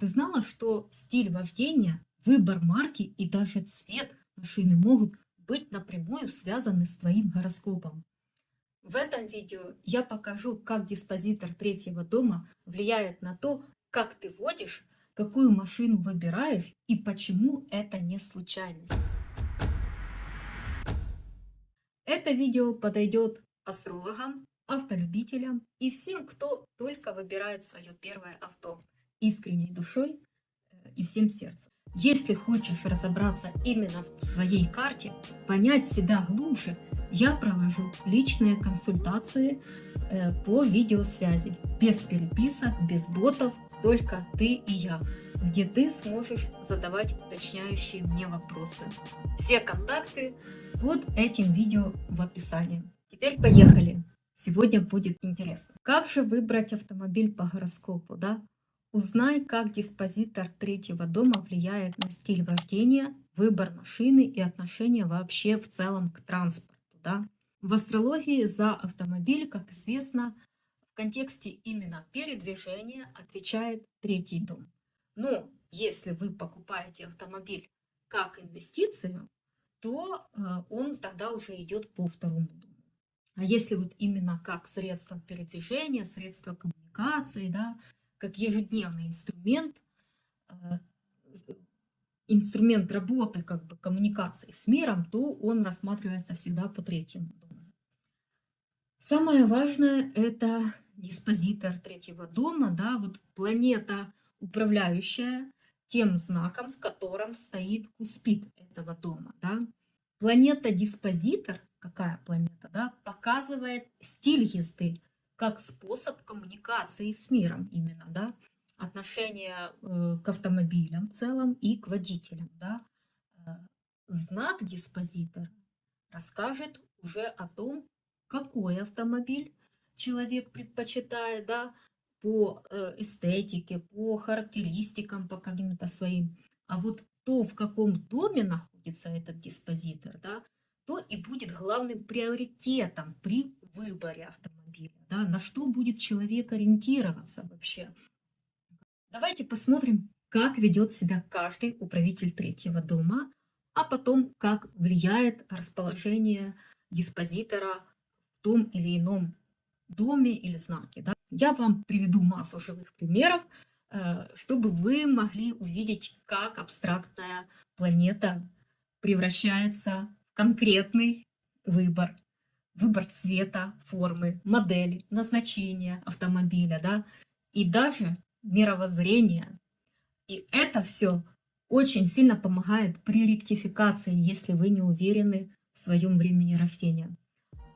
А ты знала, что стиль вождения, выбор марки и даже цвет машины могут быть напрямую связаны с твоим гороскопом? В этом видео я покажу, как диспозитор третьего дома влияет на то, как ты водишь, какую машину выбираешь и почему это не случайность. Это видео подойдет астрологам, автолюбителям и всем, кто только выбирает свое первое авто искренней душой и всем сердцем. Если хочешь разобраться именно в своей карте, понять себя глубже, я провожу личные консультации по видеосвязи, без переписок, без ботов, только ты и я, где ты сможешь задавать уточняющие мне вопросы. Все контакты под этим видео в описании. Теперь поехали. Сегодня будет интересно. Как же выбрать автомобиль по гороскопу, да? Узнай, как диспозитор третьего дома влияет на стиль вождения, выбор машины и отношение вообще в целом к транспорту. Да? В астрологии за автомобиль, как известно, в контексте именно передвижения отвечает третий дом. Но если вы покупаете автомобиль как инвестицию, то он тогда уже идет по второму дому. А если вот именно как средство передвижения, средство коммуникации, да, как ежедневный инструмент работы, как бы коммуникации с миром, то он рассматривается всегда по третьему дому. Самое важное – это диспозитор третьего дома, да, вот планета, управляющая тем знаком, в котором стоит куспид этого дома, да. Планета-диспозитор, какая планета, да, показывает стиль езды как способ коммуникации с миром именно, да, отношение к автомобилям в целом и к водителям, да. Знак диспозитор расскажет уже о том, какой автомобиль человек предпочитает, да, по эстетике, по характеристикам, по каким-то своим. А вот то, в каком доме находится этот диспозитор, да, то и будет главным приоритетом при выборе автомобиля, да, на что будет человек ориентироваться вообще. Давайте посмотрим, как ведет себя каждый управитель третьего дома, а потом как влияет расположение диспозитора в том или ином доме или знаке. Да? Я вам приведу массу живых примеров, чтобы вы могли увидеть, как абстрактная планета превращается в конкретный выбор. Выбор цвета, формы, модели, назначения автомобиля, да, и даже мировоззрения. И это все очень сильно помогает при ректификации, если вы не уверены в своем времени рождения.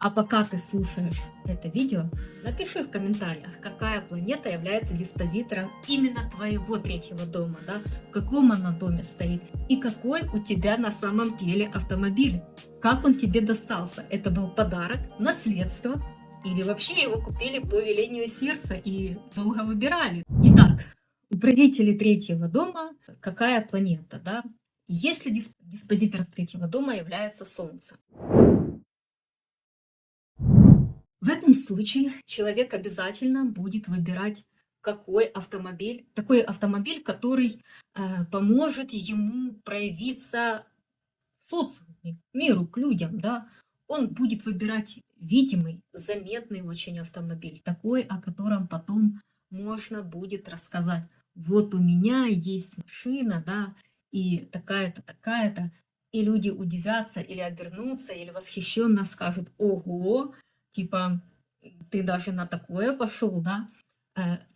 А пока ты слушаешь это видео, напиши в комментариях, какая планета является диспозитором именно твоего третьего дома, да? В каком она доме стоит и какой у тебя на самом деле автомобиль. Как он тебе достался? Это был подарок, наследство или вообще его купили по велению сердца и долго выбирали? Итак, управители третьего дома, какая планета, да? Если диспозитором третьего дома является Солнце. В этом случае человек обязательно будет выбирать такой автомобиль, который поможет ему проявиться в социуме, к миру, к людям, да. Он будет выбирать видимый, заметный очень автомобиль, такой, о котором потом можно будет рассказать. Вот у меня есть машина, да, и такая-то, такая-то, и люди удивятся или обернутся, или восхищенно скажут: ого, типа, ты даже на такое пошел, да?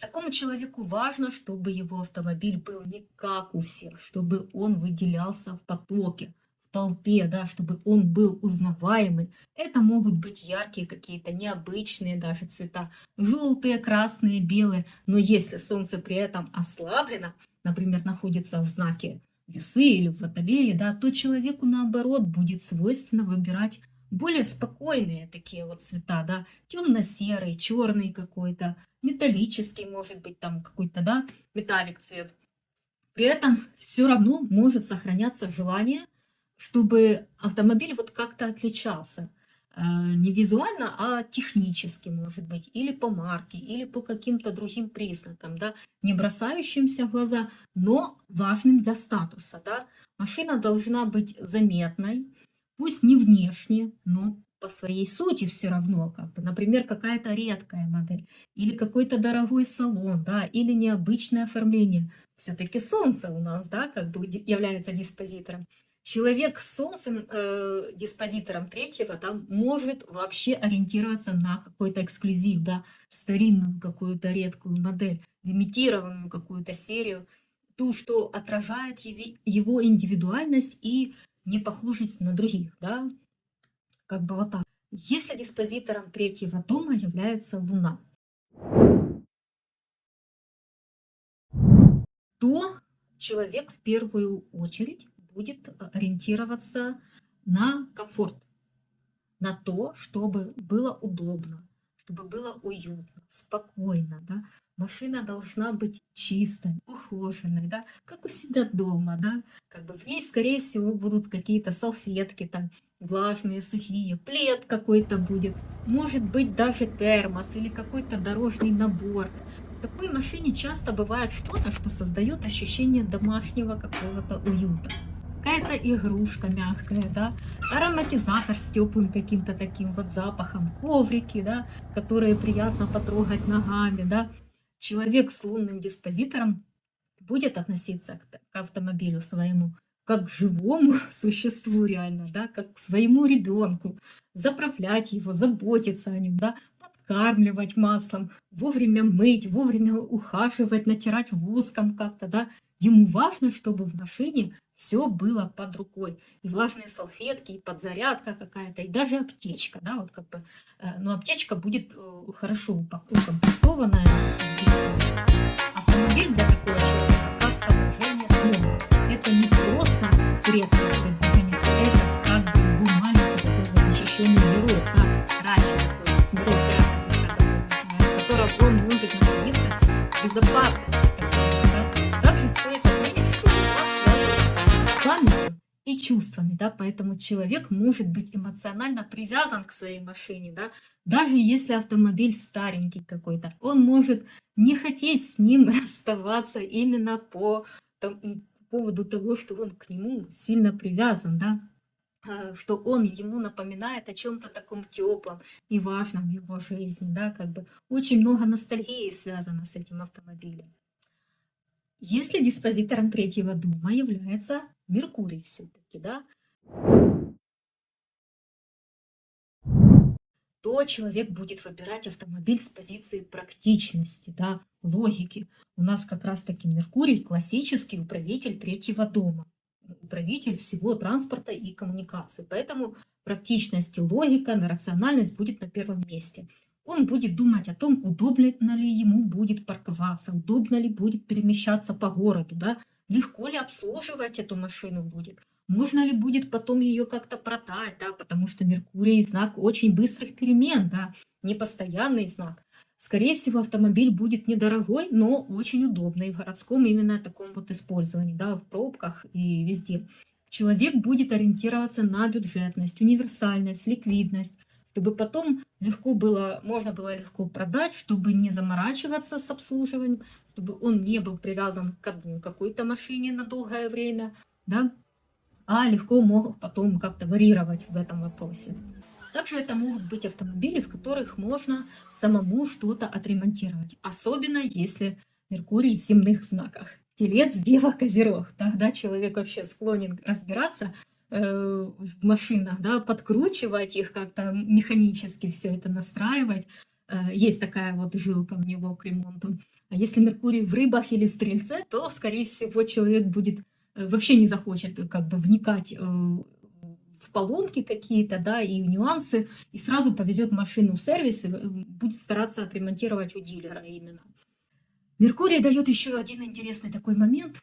Такому человеку важно, чтобы его автомобиль был не как у всех, чтобы он выделялся в потоке, в толпе, да, чтобы он был узнаваемый. Это могут быть яркие какие-то, необычные даже цвета, желтые, красные, белые. Но если солнце при этом ослаблено, например, находится в знаке весы или в водолее, да, то человеку наоборот будет свойственно выбирать более спокойные такие вот цвета, да, темно-серый, черный какой-то, металлический, может быть, там какой-то, да, металлик цвет. При этом все равно может сохраняться желание, чтобы автомобиль вот как-то отличался. не визуально, а технически, может быть, или по марке, или по каким-то другим признакам, да, не бросающимся в глаза, но важным для статуса, да. Машина должна быть заметной, пусть не внешне, но по своей сути все равно, как бы, например, какая-то редкая модель, или какой-то дорогой салон, да, или необычное оформление. Все-таки солнце у нас, да, как бы является диспозитором. Человек с солнцем, диспозитором третьего, да, может вообще ориентироваться на какой-то эксклюзив, да, старинную какую-то редкую модель, лимитированную какую-то серию, ту, что отражает его индивидуальность и непохожесть на других, да, как бы вот так. Если диспозитором третьего дома является Луна, то человек в первую очередь будет ориентироваться на комфорт, на то, чтобы было удобно, чтобы было уютно, спокойно, да. Машина должна быть чистой, ухоженной, да, как у себя дома, да. Как бы в ней, скорее всего, будут какие-то салфетки там влажные, сухие, плед какой-то будет, может быть даже термос или какой-то дорожный набор. В такой машине часто бывает что-то, что создает ощущение домашнего какого-то уюта. Какая-то игрушка мягкая, да, ароматизатор с теплым каким-то таким вот запахом, коврики, да, которые приятно потрогать ногами, да. Человек с лунным диспозитором будет относиться к автомобилю своему как к живому существу реально, да, как к своему ребенку, заправлять его, заботиться о нем, да, подкармливать маслом, вовремя мыть, вовремя ухаживать, натирать воском как-то, да. Ему важно, чтобы в машине все было под рукой. И влажные салфетки, и подзарядка какая-то, и даже аптечка, да, вот как бы, но аптечка будет хорошо укомплектованная. Автомобиль для такого человека как продолжение дома. Это не просто средство передвижения, это как бы его маленький такой вот защищенный мирок, да, раньше такой мирок, в котором он может находиться в безопасности. Да. Также стоит отметить, что у нас связано с памятью и чувствами, да, поэтому человек может быть эмоционально привязан к своей машине, да, даже если автомобиль старенький какой-то, он может не хотеть с ним расставаться именно по поводу того, что он к нему сильно привязан, да, что он ему напоминает о чем-то таком теплом и важном в его жизни, да, как бы очень много ностальгии связано с этим автомобилем. Если диспозитором третьего дома является Меркурий все-таки, да, то человек будет выбирать автомобиль с позиции практичности, да, логики. У нас как раз-таки Меркурий классический управитель третьего дома, управитель всего транспорта и коммуникации. Поэтому практичность и логика, рациональность будет на первом месте. Он будет думать о том, удобно ли ему будет парковаться, удобно ли будет перемещаться по городу, да, легко ли обслуживать эту машину будет. Можно ли будет потом ее как-то продать, да, потому что Меркурий знак очень быстрых перемен, да, непостоянный знак. Скорее всего, автомобиль будет недорогой, но очень удобный в городском именно таком вот использовании, да, в пробках и везде. Человек будет ориентироваться на бюджетность, универсальность, ликвидность, чтобы потом можно было легко продать, чтобы не заморачиваться с обслуживанием, чтобы он не был привязан к одной какой-то машине на долгое время, да, а легко мог потом как-то варьировать в этом вопросе. Также это могут быть автомобили, в которых можно самому что-то отремонтировать, особенно если Меркурий в земных знаках. Телец, Дева, Козерог. Тогда человек вообще склонен разбираться в машинах, да, подкручивать их как-то механически, все это настраивать. Есть такая вот жилка у него к ремонту. А если Меркурий в рыбах или стрельце, то, скорее всего, человек будет вообще не захочет как бы вникать в поломки какие-то, да, и нюансы, и сразу повезет машину в сервис и будет стараться отремонтировать у дилера именно. Меркурий дает еще один интересный такой момент.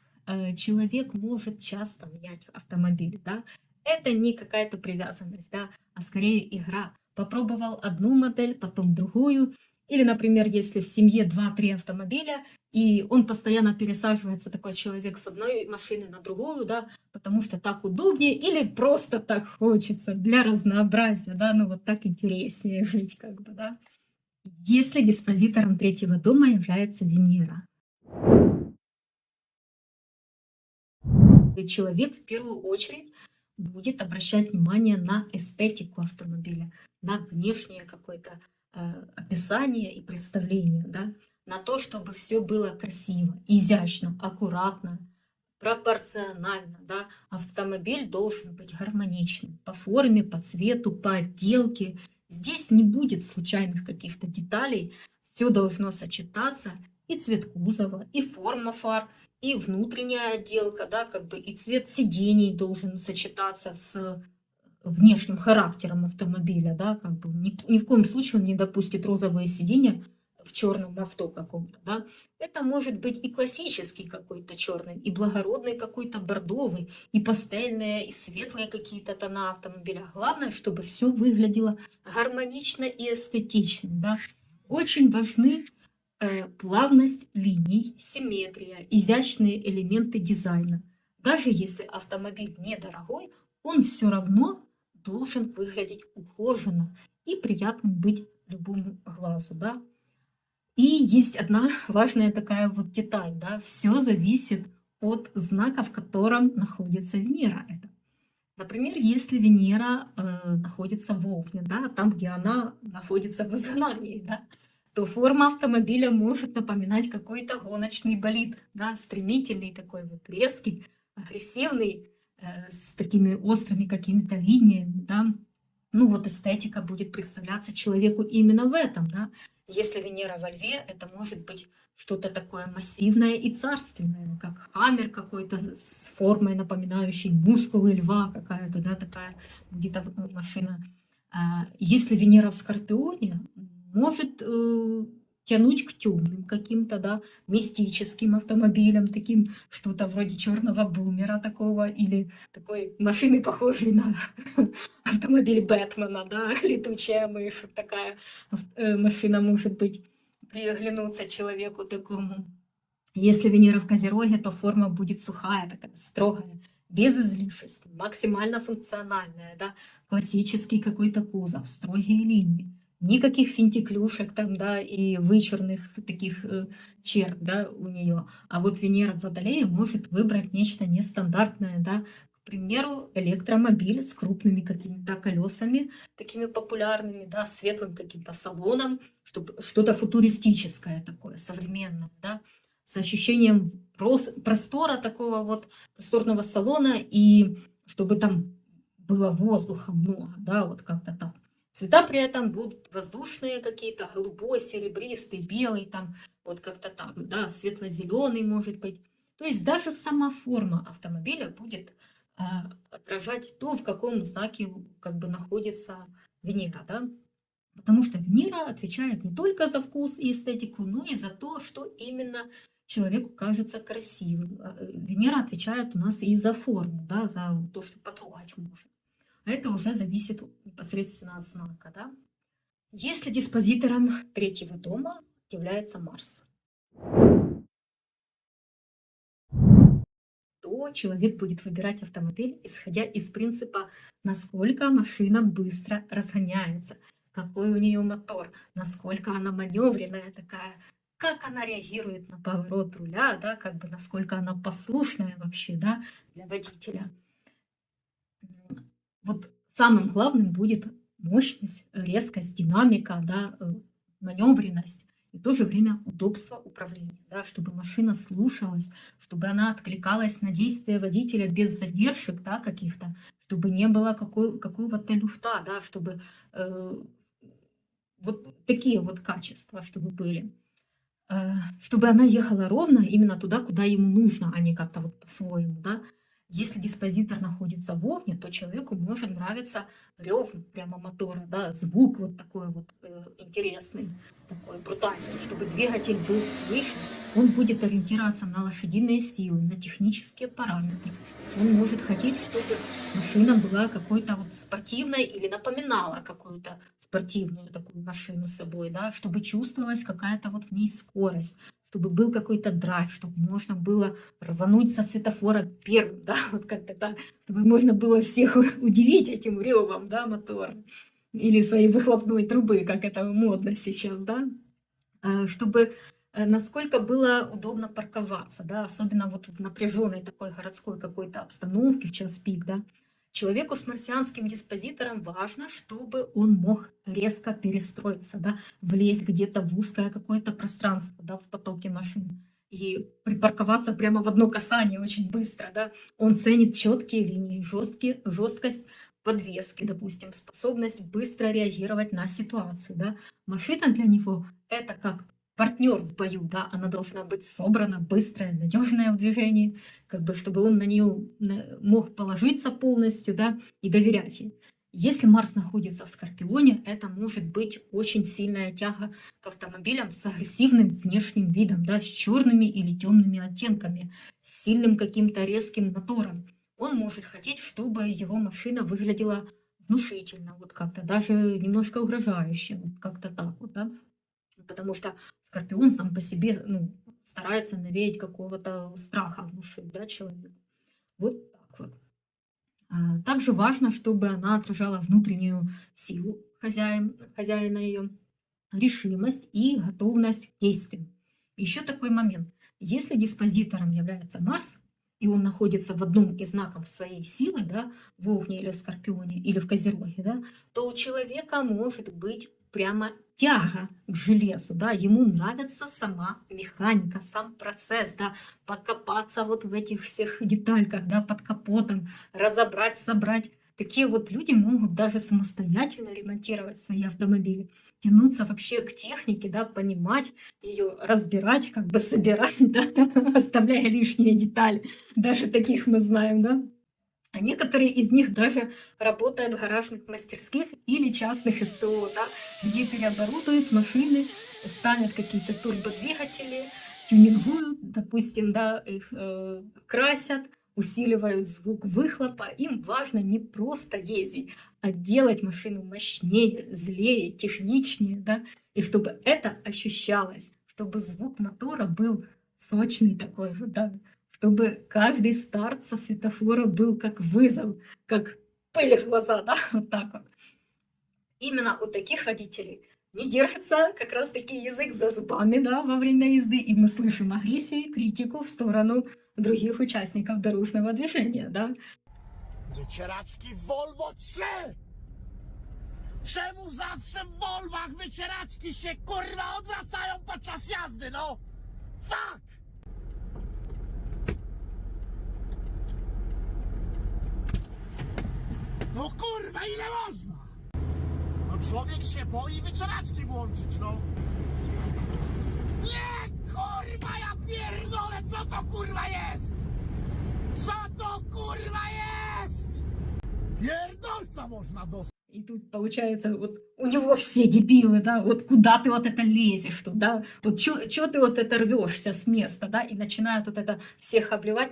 Человек может часто менять автомобиль, да. Это не какая-то привязанность, да, а скорее игра. Попробовал одну модель, потом другую. Или, например, если в семье 2-3 автомобиля, и он постоянно пересаживается, такой человек, с одной машины на другую, да, потому что так удобнее или просто так хочется для разнообразия, да, ну вот так интереснее жить как бы, да. Если диспозитором третьего дома является Венера, и человек в первую очередь будет обращать внимание на эстетику автомобиля, на внешнее какое-то описание и представление, да, на то, чтобы все было красиво, изящно, аккуратно, пропорционально, да. Автомобиль должен быть гармоничным по форме, по цвету, по отделке. Здесь не будет случайных каких-то деталей, все должно сочетаться, и цвет кузова, и форма фар, и внутренняя отделка, да, как бы и цвет сидений должен сочетаться с внешним характером автомобиля, да, как бы ни в коем случае он не допустит розовые сиденья в черном авто каком-то, да. Это может быть и классический какой-то черный, и благородный какой-то бордовый, и пастельные, и светлые какие-то тона автомобиля. Главное, чтобы все выглядело гармонично и эстетично, да. Очень важны плавность линий, симметрия, изящные элементы дизайна. Даже если автомобиль недорогой, он все равно должен выглядеть ухоженно и приятным быть любому глазу, да. И есть одна важная такая вот деталь, да, все зависит от знака, в котором находится Венера. Это, например, если Венера находится в Овне, да, там, где она находится в изгнании, да, то форма автомобиля может напоминать какой-то гоночный болид, да, стремительный такой вот резкий, агрессивный, с такими острыми какими-то линиями, да. Ну вот эстетика будет представляться человеку именно в этом, да. Если Венера во Льве, это может быть что-то такое массивное и царственное, как хаммер какой-то с формой, напоминающей мускулы льва какая-то, да, такая будет машина. Если Венера в Скорпионе, может тянуть к темным каким-то, да, мистическим автомобилям, таким что-то вроде черного бумера такого, или такой машины, похожей на автомобиль Бэтмена, да, летучая мышь, вот такая машина может быть, приглянуться человеку такому. Если Венера в Козероге, то форма будет сухая, такая строгая, без излишеств, максимально функциональная, да, классический какой-то кузов, строгие линии, никаких финтиклюшек там, да, и вычурных таких черт, да, у нее. А вот Венера в Водолее может выбрать нечто нестандартное, да, к примеру, электромобиль с крупными какими-то колесами, такими популярными, да, светлым каким-то салоном, чтобы что-то футуристическое такое, современное, да, с ощущением простора такого вот, просторного салона, и чтобы там было воздуха много, да, вот как-то так. Цвета при этом будут воздушные какие-то, голубой, серебристый, белый, там вот как-то так, да, светло-зеленый может быть. То есть даже сама форма автомобиля будет отражать то, в каком знаке как бы находится Венера, да. Потому что Венера отвечает не только за вкус и эстетику, но и за то, что именно человеку кажется красивым. Венера отвечает у нас и за форму, да, за то, что потрогать можно. А это уже зависит непосредственно от знака, да. Если диспозитором третьего дома является Марс, то человек будет выбирать автомобиль, исходя из принципа, насколько машина быстро разгоняется, какой у нее мотор, насколько она маневренная такая, как она реагирует на поворот руля, да, как бы насколько она послушная вообще, да, для водителя. Вот самым главным будет мощность, резкость, динамика, да, маневренность и в то же время удобство управления, да, чтобы машина слушалась, чтобы она откликалась на действия водителя без задержек, да, каких-то, чтобы не было какого-то люфта, да, чтобы вот такие вот качества, чтобы были. Чтобы она ехала ровно именно туда, куда ему нужно, а не как-то вот по-своему, да. Если диспозитор находится в Овне, то человеку может нравиться рев прямо мотора, да, звук вот такой вот интересный, такой брутальный, чтобы двигатель был слышен. Он будет ориентироваться на лошадиные силы, на технические параметры. Он может хотеть, чтобы машина была какой-то вот спортивной или напоминала какую-то спортивную такую машину с собой, да, чтобы чувствовалась какая-то вот в ней скорость, чтобы был какой-то драйв, чтобы можно было рвануть со светофора первым, да, вот как-то так, чтобы можно было всех удивить этим ревом, да, мотора или своей выхлопной трубы, как это модно сейчас, да, чтобы насколько было удобно парковаться, да, особенно вот в напряженной такой городской какой-то обстановке в час пик, да. Человеку с марсианским диспозитором важно, чтобы он мог резко перестроиться, да, влезть где-то в узкое какое-то пространство, да, в потоке машин и припарковаться прямо в одно касание очень быстро, да. Он ценит четкие линии, жесткость подвески, допустим, способность быстро реагировать на ситуацию, да. Машина для него это как партнер в бою, да, она должна быть собрана, быстрая, надежная в движении, как бы, чтобы он на нее мог положиться полностью, да, и доверять ей. Если Марс находится в Скорпионе, это может быть очень сильная тяга к автомобилям с агрессивным внешним видом, да, с черными или темными оттенками, с сильным каким-то резким мотором. Он может хотеть, чтобы его машина выглядела внушительно, вот как-то даже немножко угрожающе, вот как-то так вот, да. Потому что Скорпион сам по себе, ну, старается навеять какого-то страха, внушить, да, человеку. Вот так вот. Также важно, чтобы она отражала внутреннюю силу хозяина ее, решимость и готовность к действию. Еще такой момент. Если диспозитором является Марс, и он находится в одном из знаков своей силы, да, в Овне или в Скорпионе, или в Козероге, да, то у человека может быть прямо тяга к железу, да, ему нравится сама механика, сам процесс, да, покопаться вот в этих всех детальках, да, под капотом, разобрать, собрать. Такие вот люди могут даже самостоятельно ремонтировать свои автомобили, тянуться вообще к технике, да, понимать ее, разбирать, как бы собирать, да, оставляя лишние детали. Даже таких мы знаем, да. А некоторые из них даже работают в гаражных мастерских или частных СТО, да, где переоборудуют машины, ставят какие-то турбодвигатели, тюнингуют, допустим, да, их красят, усиливают звук выхлопа. Им важно не просто ездить, а делать машину мощнее, злее, техничнее, да, и чтобы это ощущалось, чтобы звук мотора был сочный такой, вот, да, чтобы каждый старт со светофора был как вызов, как пыль в глаза, да, вот так вот. Именно у таких водителей не держится как раз-таки язык за зубами, да, во время езды, и мы слышим агрессию и критику в сторону других участников дорожного движения, да. Wycieraczki Volvo 3! Czemu zawsze w Volvach wycieraczki się kurwa odwracają podczas jazdy, no? Fuck! No kurwa, ile można? No człowiek się boi wycieraczki włączyć, no. Nie, kurwa, ja pierdolę, co to kurwa jest? Co to kurwa jest? Pierdolca można dostać. И тут получается, вот у него все дебилы, да, вот куда ты вот это лезешь, тут, да, вот чё ты вот это рвешься с места, да, и начинают вот это всех обливать,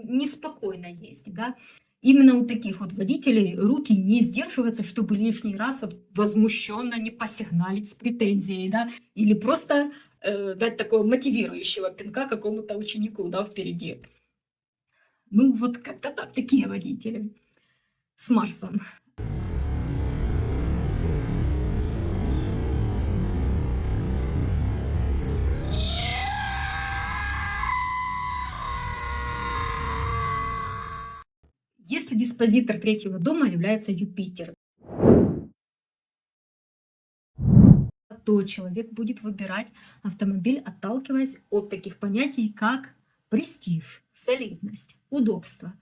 неспокойно ездить, да. Именно у таких вот водителей руки не сдерживаются, чтобы лишний раз вот возмущенно не посигналить с претензией, да, или просто дать такого мотивирующего пинка какому-то ученику, да, впереди. Ну, вот как-то так, такие водители с Марсом. Если диспозитор третьего дома является Юпитер, то человек будет выбирать автомобиль, отталкиваясь от таких понятий, как престиж, солидность, удобство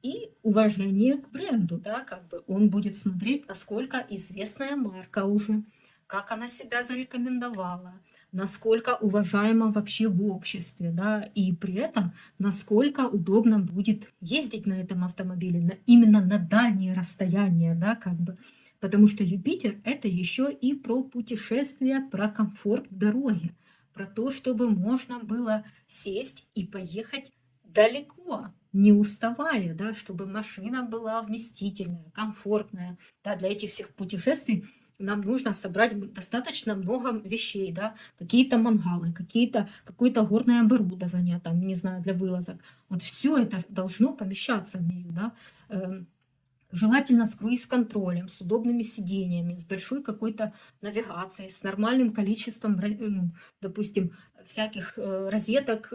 и уважение к бренду, да, как бы он будет смотреть, насколько известная марка уже, как она себя зарекомендовала, насколько уважаема вообще в обществе, да, и при этом насколько удобно будет ездить на этом автомобиле, именно на дальние расстояния, да, как бы. Потому что Юпитер это еще и про путешествия, про комфорт в дороге, про то, чтобы можно было сесть и поехать далеко, не уставая, да, чтобы машина была вместительная, комфортная. Да, для этих всех путешествий нам нужно собрать достаточно много вещей, да, какие-то мангалы, какое-то горное оборудование, там, не знаю, для вылазок. Вот все это должно помещаться в нее, да. Желательно с круиз-контролем, с удобными сиденьями, с большой какой-то навигацией, с нормальным количеством, ну, допустим, всяких розеток,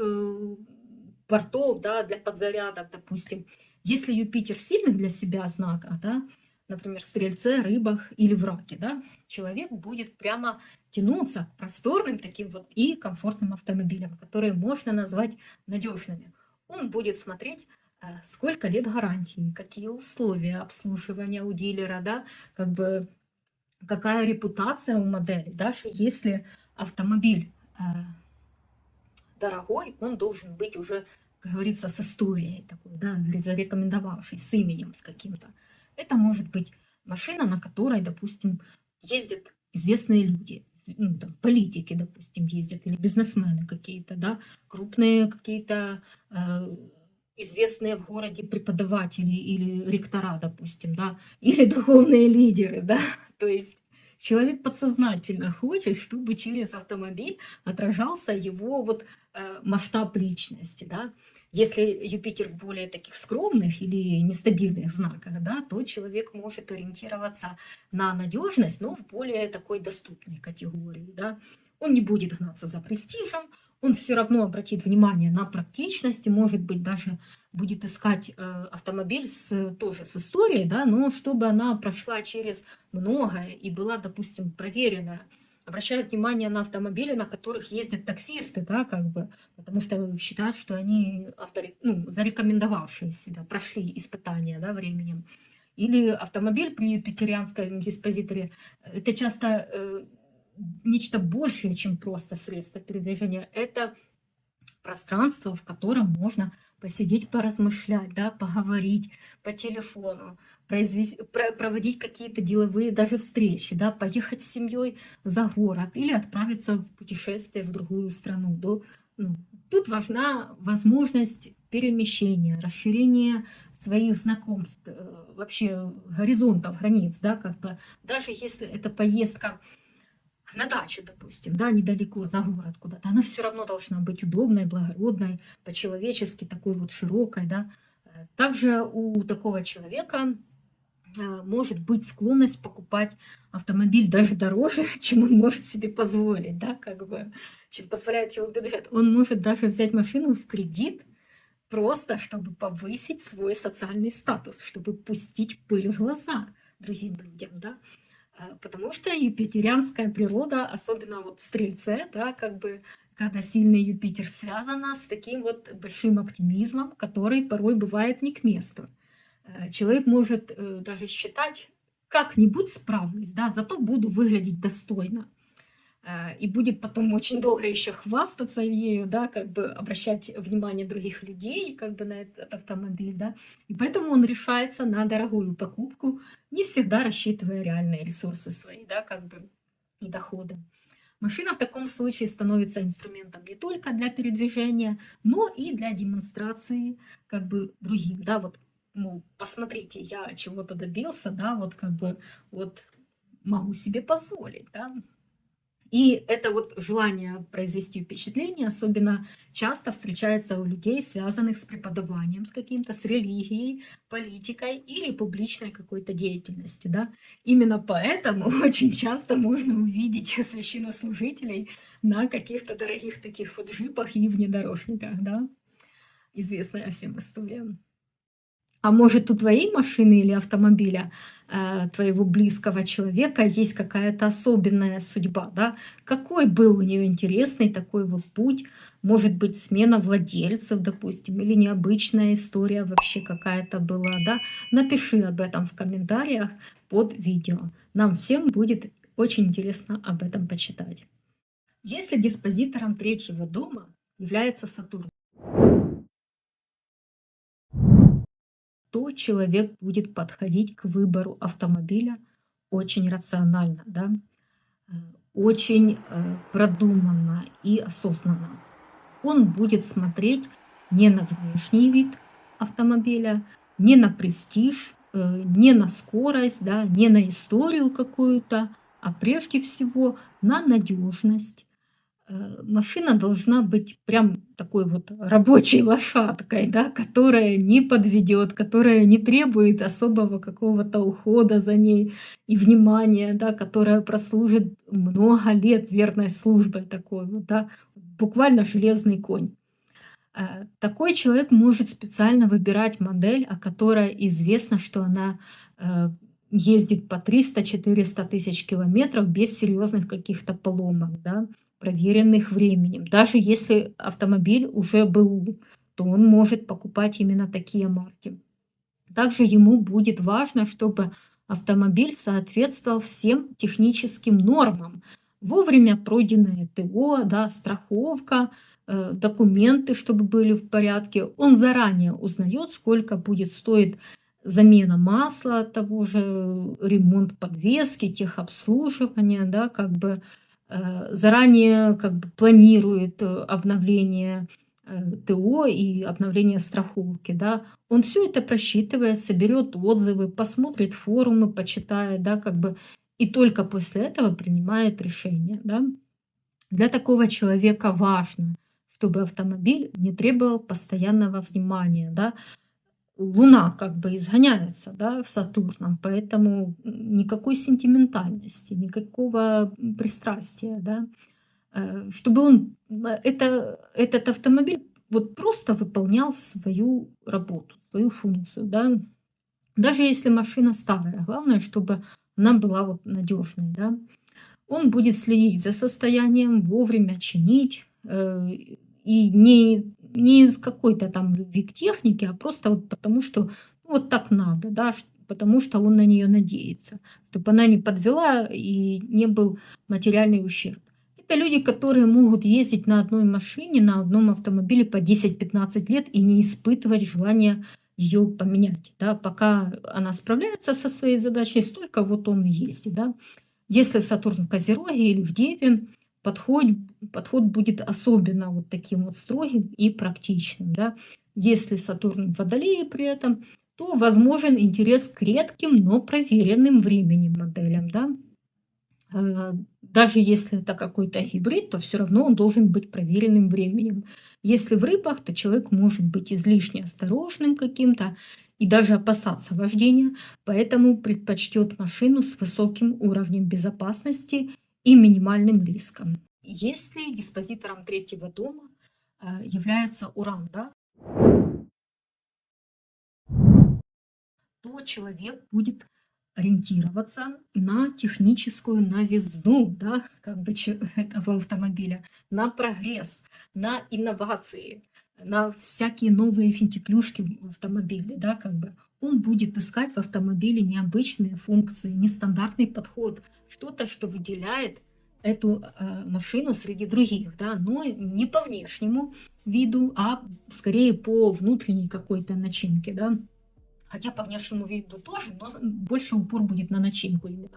портов, да, для подзарядок, допустим. Если Юпитер в сильных для себя знаках, да, например, в Стрельце, Рыбах или в Раке, да, человек будет прямо тянуться к просторным таким вот и комфортным автомобилям, которые можно назвать надежными. Он будет смотреть, сколько лет гарантии, какие условия обслуживания у дилера, да, как бы какая репутация у модели. Даже если автомобиль дорогой, он должен быть уже, как говорится, с историей такой, да, зарекомендовавший, с именем, с каким-то. Это может быть машина, на которой, допустим, ездят известные люди, ну, там, политики, допустим, ездят, или бизнесмены какие-то, да, крупные какие-то известные в городе преподаватели или ректора, допустим, да, или духовные лидеры, да, то есть человек подсознательно хочет, чтобы через автомобиль отражался его вот масштаб личности, да. Если Юпитер в более таких скромных или нестабильных знаках, да, то человек может ориентироваться на надежность, но в более такой доступной категории, да. Он не будет гнаться за престижем, он все равно обратит внимание на практичность и, может быть, даже будет искать автомобиль тоже с историей, да, но чтобы она прошла через многое и была, допустим, проверенная. Обращают внимание на автомобили, на которых ездят таксисты, да, как бы, потому что считают, что они зарекомендовавшие себя, прошли испытания, да, временем. Или автомобиль при юпитерианском диспозиторе – это часто нечто большее, чем просто средство передвижения. Это пространство, в котором можно посидеть, поразмышлять, да, поговорить по телефону, проводить какие-то деловые даже встречи, да, поехать с семьей за город или отправиться в путешествие в другую страну. Тут важна возможность перемещения, расширения своих знакомств, вообще горизонтов, границ, да, как бы, даже если это поездка на дачу, допустим, да, недалеко, за город куда-то, она все равно должна быть удобной, благородной, по-человечески такой вот широкой, да. Также у такого человека может быть склонность покупать автомобиль даже дороже, чем он может себе позволить, да, как бы, чем позволяет его бюджет. Он может даже взять машину в кредит, просто чтобы повысить свой социальный статус, чтобы пустить пыль в глаза другим людям, да. Потому что юпитерианская природа, особенно вот в Стрельце, да, как бы, когда сильный Юпитер связана с таким вот большим оптимизмом, который порой бывает не к месту. Человек может даже считать, как-нибудь справлюсь, да, зато буду выглядеть достойно. И будет потом очень долго еще хвастаться ею, да, как бы обращать внимание других людей как бы на этот автомобиль, да. И поэтому он решается на дорогую покупку, не всегда рассчитывая реальные ресурсы свои, да, как бы, и доходы. Машина в таком случае становится инструментом не только для передвижения, но и для демонстрации как бы другим, да, вот, мол, посмотрите, я чего-то добился, да, вот как бы, вот могу себе позволить, да. И это вот желание произвести впечатление особенно часто встречается у людей, связанных с преподаванием, с каким-то, с религией, политикой или публичной какой-то деятельностью, да. Именно поэтому очень часто можно увидеть священнослужителей на каких-то дорогих таких вот джипах и внедорожниках, да. Известная всем история. А может, у твоей машины или автомобиля, твоего близкого человека есть какая-то особенная судьба, да? Какой был у нее интересный такой вот путь? Может быть, смена владельцев, допустим, или необычная история вообще какая-то была, да? Напиши об этом в комментариях под видео. Нам всем будет очень интересно об этом почитать. Если диспозитором третьего дома является Сатурн, то человек будет подходить к выбору автомобиля очень рационально, да, очень продуманно и осознанно. Он будет смотреть не на внешний вид автомобиля, не на престиж, не на скорость, да, не на историю какую-то, а прежде всего на надежность. Машина должна быть прям такой вот рабочей лошадкой, да, которая не подведет, которая не требует особого какого-то ухода за ней и внимания, да, которая прослужит много лет верной службой такой вот, да, буквально железный конь. Такой человек может специально выбирать модель, о которой известно, что она э, ездит по 300-400 тысяч километров без серьезных каких-то поломок, да, проверенных временем. Даже если автомобиль уже был, то он может покупать именно такие марки. Также ему будет важно, чтобы автомобиль соответствовал всем техническим нормам. Вовремя пройденное ТО, да, страховка, документы, чтобы были в порядке. Он заранее узнает, сколько будет стоить замена масла, того же ремонт подвески, техобслуживание, да, как бы заранее как бы планирует обновление ТО и обновление страховки, да. Он все это просчитывает, соберет отзывы, посмотрит форумы, почитает, да, как бы, и только после этого принимает решение, да. Для такого человека важно, чтобы автомобиль не требовал постоянного внимания, да. Луна как бы изгоняется, да, Сатурном, поэтому никакой сентиментальности, никакого пристрастия, да. Чтобы он, этот автомобиль вот просто выполнял свою работу, свою функцию, да. Даже если машина старая, главное, чтобы она была вот надежной, да. Он будет следить за состоянием, вовремя чинить, и не из какой-то там любви к технике, а просто вот потому, что ну, вот так надо, да, потому что он на нее надеется, чтобы она не подвела и не был материальный ущерб. Это люди, которые могут ездить на одной машине, на одном автомобиле по 10-15 лет и не испытывать желания ее поменять, да, пока она справляется со своей задачей, столько вот он и ездит, да. Если Сатурн в Козероге или в Деве, подход, подход будет особенно вот таким вот строгим и практичным. Да? Если Сатурн в Водолее при этом, то возможен интерес к редким, но проверенным временем моделям. Да? Даже если это какой-то гибрид, то все равно он должен быть проверенным временем. Если в рыбах, то человек может быть излишне осторожным каким-то и даже опасаться вождения, поэтому предпочтет машину с высоким уровнем безопасности и минимальным риском. Если диспозитором третьего дома является Уран, да, то человек будет ориентироваться на техническую новизну, да, как бы этого автомобиля, на прогресс, на инновации, на всякие новые финтифлюшки в автомобиле, да, как бы. Он будет искать в автомобиле необычные функции, нестандартный подход, что-то, что выделяет эту машину среди других, да, но не по внешнему виду, а скорее по внутренней какой-то начинке, да. Хотя по внешнему виду тоже, но больше упор будет на начинку именно.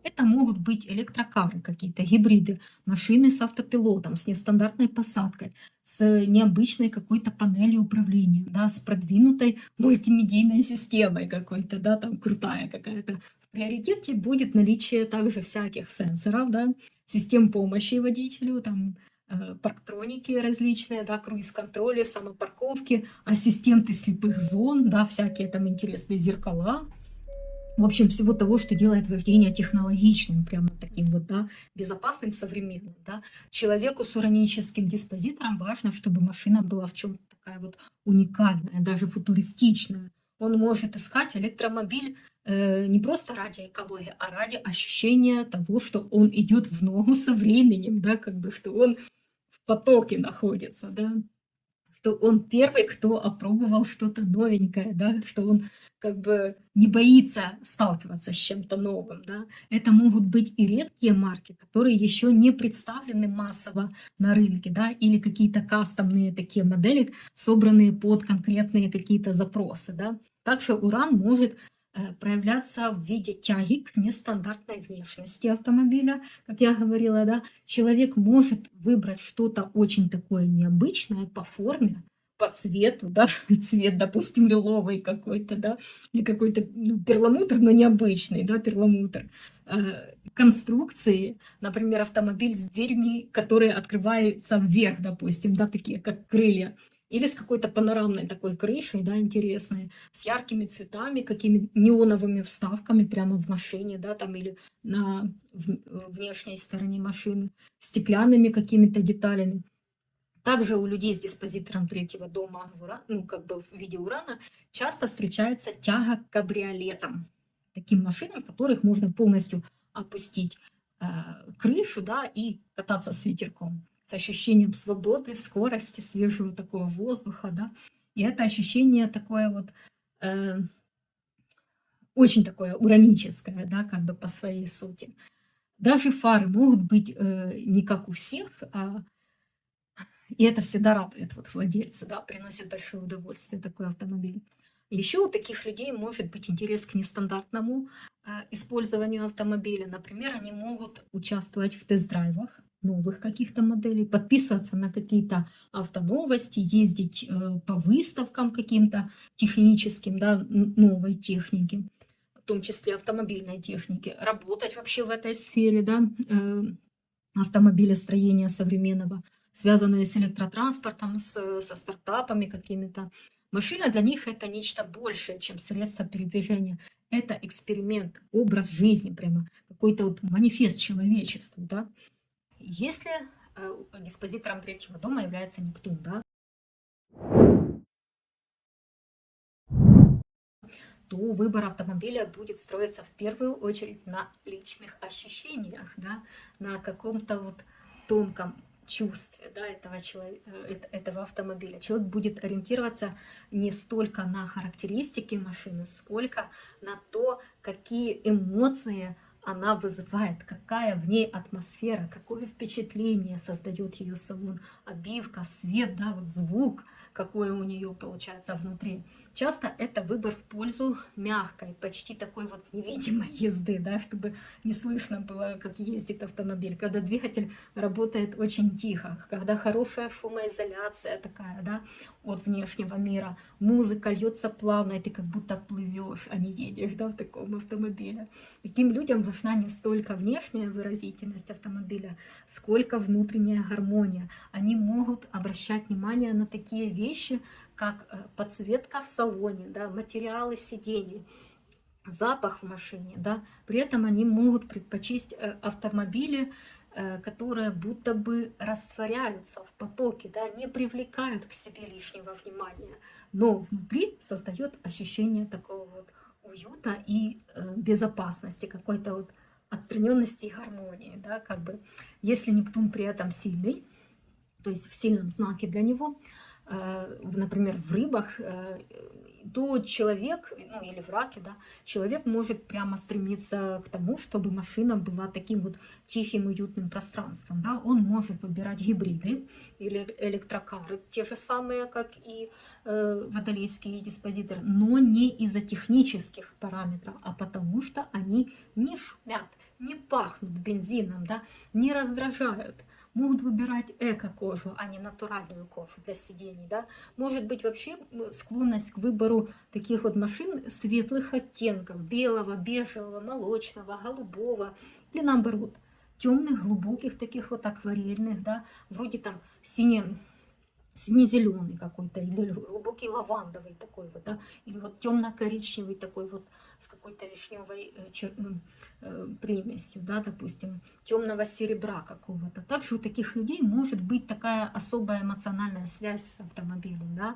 Это могут быть электрокары какие-то, гибриды, машины с автопилотом, с нестандартной посадкой, с необычной какой-то панелью управления, да, с продвинутой мультимедийной системой какой-то, да, там крутая какая-то. В приоритете будет наличие также всяких сенсоров, да, систем помощи водителю, там, парктроники различные, да, круиз-контроли, самопарковки, ассистенты слепых зон, да, всякие там интересные зеркала. В общем, всего того, что делает вождение технологичным, прямо таким вот, да, безопасным, современным, да. Человеку с ураническим диспозитором важно, чтобы машина была в чем-то такая вот уникальная, даже футуристичная. Он может искать электромобиль не просто ради экологии, а ради ощущения того, что он идет в ногу со временем, да, как бы, что он в потоке находится, да, что он первый, кто опробовал что-то новенькое, да, что он как бы не боится сталкиваться с чем-то новым, да. Это могут быть и редкие марки, которые еще не представлены массово на рынке, да, или какие-то кастомные такие модели, собранные под конкретные какие-то запросы, да. Также Уран может проявляться в виде тяги к нестандартной внешности автомобиля, как я говорила, да. Человек может выбрать что-то очень такое необычное по форме, по цвету, да, цвет, допустим, лиловый какой-то, да, или какой-то, ну, перламутр, но необычный, да, перламутр. Конструкции, например, автомобиль с дверьми, которые открываются вверх, допустим, да, такие как крылья, или с какой-то панорамной такой крышей, да, интересной, с яркими цветами, какими неоновыми вставками прямо в машине, да, там или на внешней стороне машины, стеклянными какими-то деталями. Также у людей с диспозитором третьего дома, ну, как бы в виде урана, часто встречается тяга к кабриолетам, таким машинам, в которых можно полностью опустить крышу, да, и кататься с ветерком, с ощущением свободы, скорости, свежего такого воздуха, да. И это ощущение такое вот, э, очень такое ураническое, да, как бы по своей сути. Даже фары могут быть не как у всех, и это всегда радует вот владельца, да, приносит большое удовольствие такой автомобиль. Еще у таких людей может быть интерес к нестандартному использованию автомобиля. Например, они могут участвовать в тест-драйвах новых каких-то моделей, подписываться на какие-то автоновости, ездить по выставкам каким-то техническим, да, новой техники, в том числе автомобильной техники, работать вообще в этой сфере, да, автомобилестроения современного, связанные с электротранспортом, со стартапами какими-то. Машина для них это нечто большее, чем средство передвижения. Это эксперимент, образ жизни прямо, какой-то вот манифест человечеству, да. Если диспозитором третьего дома является Нептун, да, то выбор автомобиля будет строиться в первую очередь на личных ощущениях, да, на каком-то вот тонком чувстве, да, этого автомобиля. Человек будет ориентироваться не столько на характеристики машины, сколько на то, какие эмоции она вызывает, какая в ней атмосфера, какое впечатление создает ее салон, обивка, свет, да, вот звук, какой у нее получается внутри. Часто это выбор в пользу мягкой, почти такой вот невидимой езды, да, чтобы не слышно было, как ездит автомобиль, когда двигатель работает очень тихо, когда хорошая шумоизоляция такая, да, от внешнего мира, музыка льется плавно, и ты как будто плывешь, а не едешь, да, в таком автомобиле. Таким людям важна не столько внешняя выразительность автомобиля, сколько внутренняя гармония. Они могут обращать внимание на такие вещи, как подсветка в салоне, да, материалы сидений, запах в машине, да. При этом они могут предпочесть автомобили, которые будто бы растворяются в потоке, да, не привлекают к себе лишнего внимания, но внутри создает ощущение такого вот уюта и безопасности, какой-то вот отстраненности и гармонии, да, как бы. Если Нептун при этом сильный, то есть в сильном знаке для него, например, в рыбах, то человек, ну или в раке, да, человек может прямо стремиться к тому, чтобы машина была таким вот тихим, уютным пространством. Да. Он может выбирать гибриды или электрокары, те же самые, как и водолейские диспозиторы, но не из-за технических параметров, а потому что они не шумят, не пахнут бензином, да, не раздражают. Могут выбирать эко-кожу, а не натуральную кожу для сидений. Да? Может быть вообще склонность к выбору таких вот машин светлых оттенков, белого, бежевого, молочного, голубого, или наоборот, темных, глубоких, таких вот акварельных, да? Вроде там сине-зеленый какой-то, или глубокий лавандовый такой вот, да? Или вот темно-коричневый такой вот, с какой-то вишневой примесью, да, допустим, темного серебра какого-то. Также у таких людей может быть такая особая эмоциональная связь с автомобилем, да.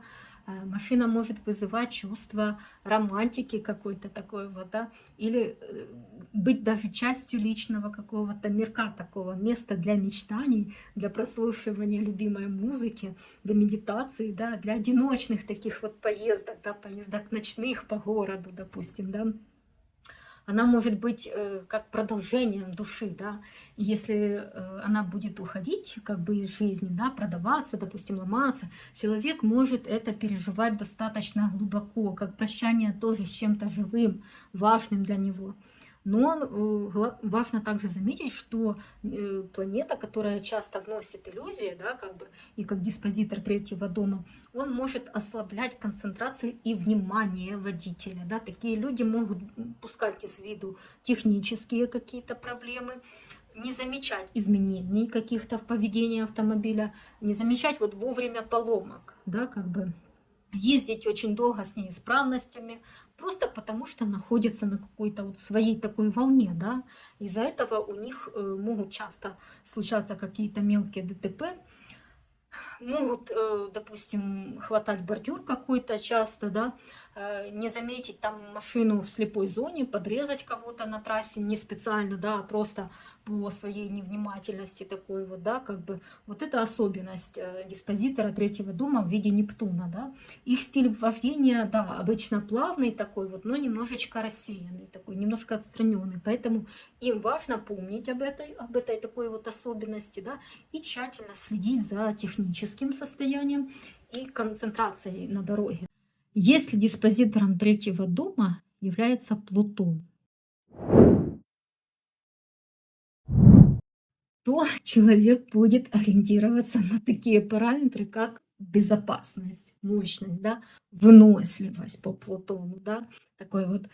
Машина может вызывать чувство романтики какой-то такой вот, да, или быть даже частью личного какого-то мирка, такого места для мечтаний, для прослушивания любимой музыки, для медитации, да, для одиночных таких вот поездок, да, поездок ночных по городу, допустим, да. Она может быть как продолжением души, да, и если она будет уходить как бы из жизни, да, продаваться, допустим, ломаться, человек может это переживать достаточно глубоко, как прощание тоже с чем-то живым, важным для него. Но важно также заметить, что планета, которая часто вносит иллюзии, да, как бы, и как диспозитор третьего дома, он может ослаблять концентрацию и внимание водителя. Да. Такие люди могут пускать из виду технические какие-то проблемы, не замечать изменений каких-то в поведении автомобиля, не замечать вот вовремя поломок, да, как бы ездить очень долго с неисправностями, просто потому что находятся на какой-то вот своей такой волне, да. Из-за этого у них могут часто случаться какие-то мелкие ДТП, могут, допустим, хватать бордюр какой-то часто, да, не заметить там машину в слепой зоне, подрезать кого-то на трассе не специально, да, а просто по своей невнимательности такой вот, да, как бы вот это особенность диспозитора третьего дома в виде Нептуна, да. Их стиль вождения, да, обычно плавный такой вот, но немножечко рассеянный такой, немножко отстраненный, поэтому им важно помнить об этой такой вот особенности, да, и тщательно следить за техническим состоянием и концентрацией на дороге. Если диспозитором третьего дома является Плутон, то человек будет ориентироваться на такие параметры, как безопасность, мощность, да, выносливость по Плутону, да, такой вот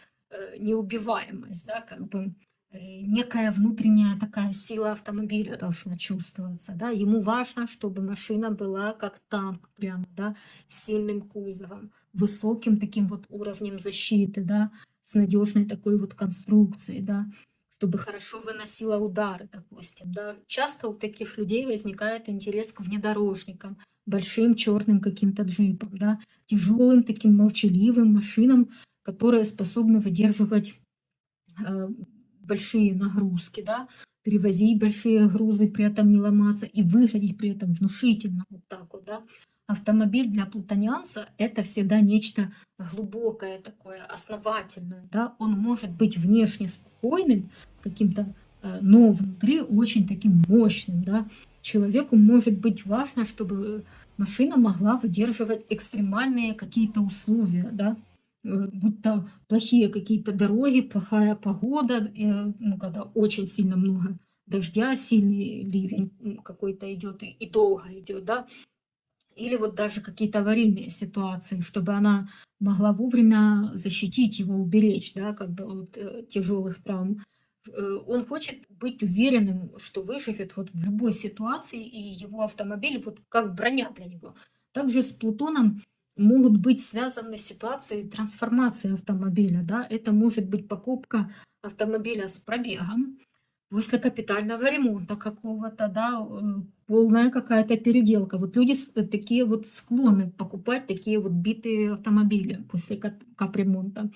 неубиваемость, да, как бы некая внутренняя такая сила автомобиля должна чувствоваться, да, ему важно, чтобы машина была как танк прямо, да, с сильным кузовом, высоким таким вот уровнем защиты, да, с надежной такой вот конструкцией, да, чтобы хорошо выносила удары, допустим, да. Часто у таких людей возникает интерес к внедорожникам, большим черным каким-то джипам, да, тяжелым таким молчаливым машинам, которые способны выдерживать э, большие нагрузки, да, перевозить большие грузы, при этом не ломаться и выглядеть при этом внушительно вот так вот, да. Автомобиль для плутонианца – это всегда нечто глубокое такое, основательное, да. Он может быть внешне спокойным каким-то, но внутри очень таким мощным, да. Человеку может быть важно, чтобы машина могла выдерживать экстремальные какие-то условия, да, будто плохие какие-то дороги, плохая погода, ну, когда очень сильно много дождя, сильный ливень какой-то идет и долго идет, да, или вот даже какие-то аварийные ситуации, чтобы она могла вовремя защитить его, уберечь, да, как бы от тяжелых травм. Он хочет быть уверенным, что выживет вот в любой ситуации, и его автомобиль вот как броня для него. Также с Плутоном могут быть связаны ситуации трансформации автомобиля, да, это может быть покупка автомобиля с пробегом, после капитального ремонта какого-то, да, полная какая-то переделка. Вот люди такие вот склонны покупать такие вот битые автомобили после капремонта.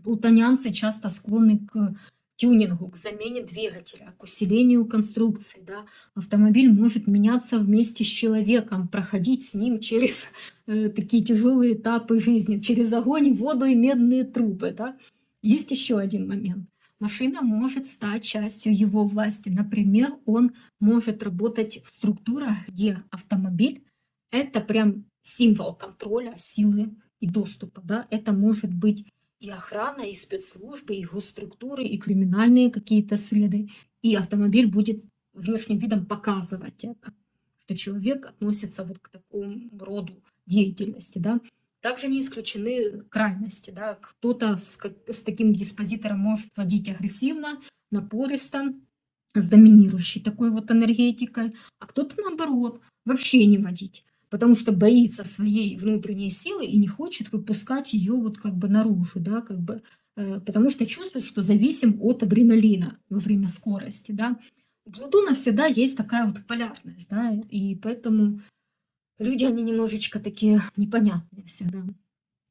Плутонианцы часто склонны к тюнингу, к замене двигателя, к усилению конструкции, да. Автомобиль может меняться вместе с человеком, проходить с ним через такие тяжелые этапы жизни, через огонь, воду и медные трубы, да. Есть еще один момент. Машина может стать частью его власти. Например, он может работать в структурах, где автомобиль – это прям символ контроля, силы и доступа. Да? Это может быть и охрана, и спецслужбы, и госструктуры, и криминальные какие-то среды. И автомобиль будет внешним видом показывать это, что человек относится вот к такому роду деятельности. Да? Также не исключены крайности. Да? Кто-то с таким диспозитором может водить агрессивно, напористо, с доминирующей такой вот энергетикой, а кто-то, наоборот, вообще не водить, потому что боится своей внутренней силы и не хочет выпускать ее вот как бы наружу, да, как бы, потому что чувствует, что зависим от адреналина во время скорости, да. У Плутона всегда есть такая вот полярность, да, и поэтому люди, они немножечко такие непонятные всегда.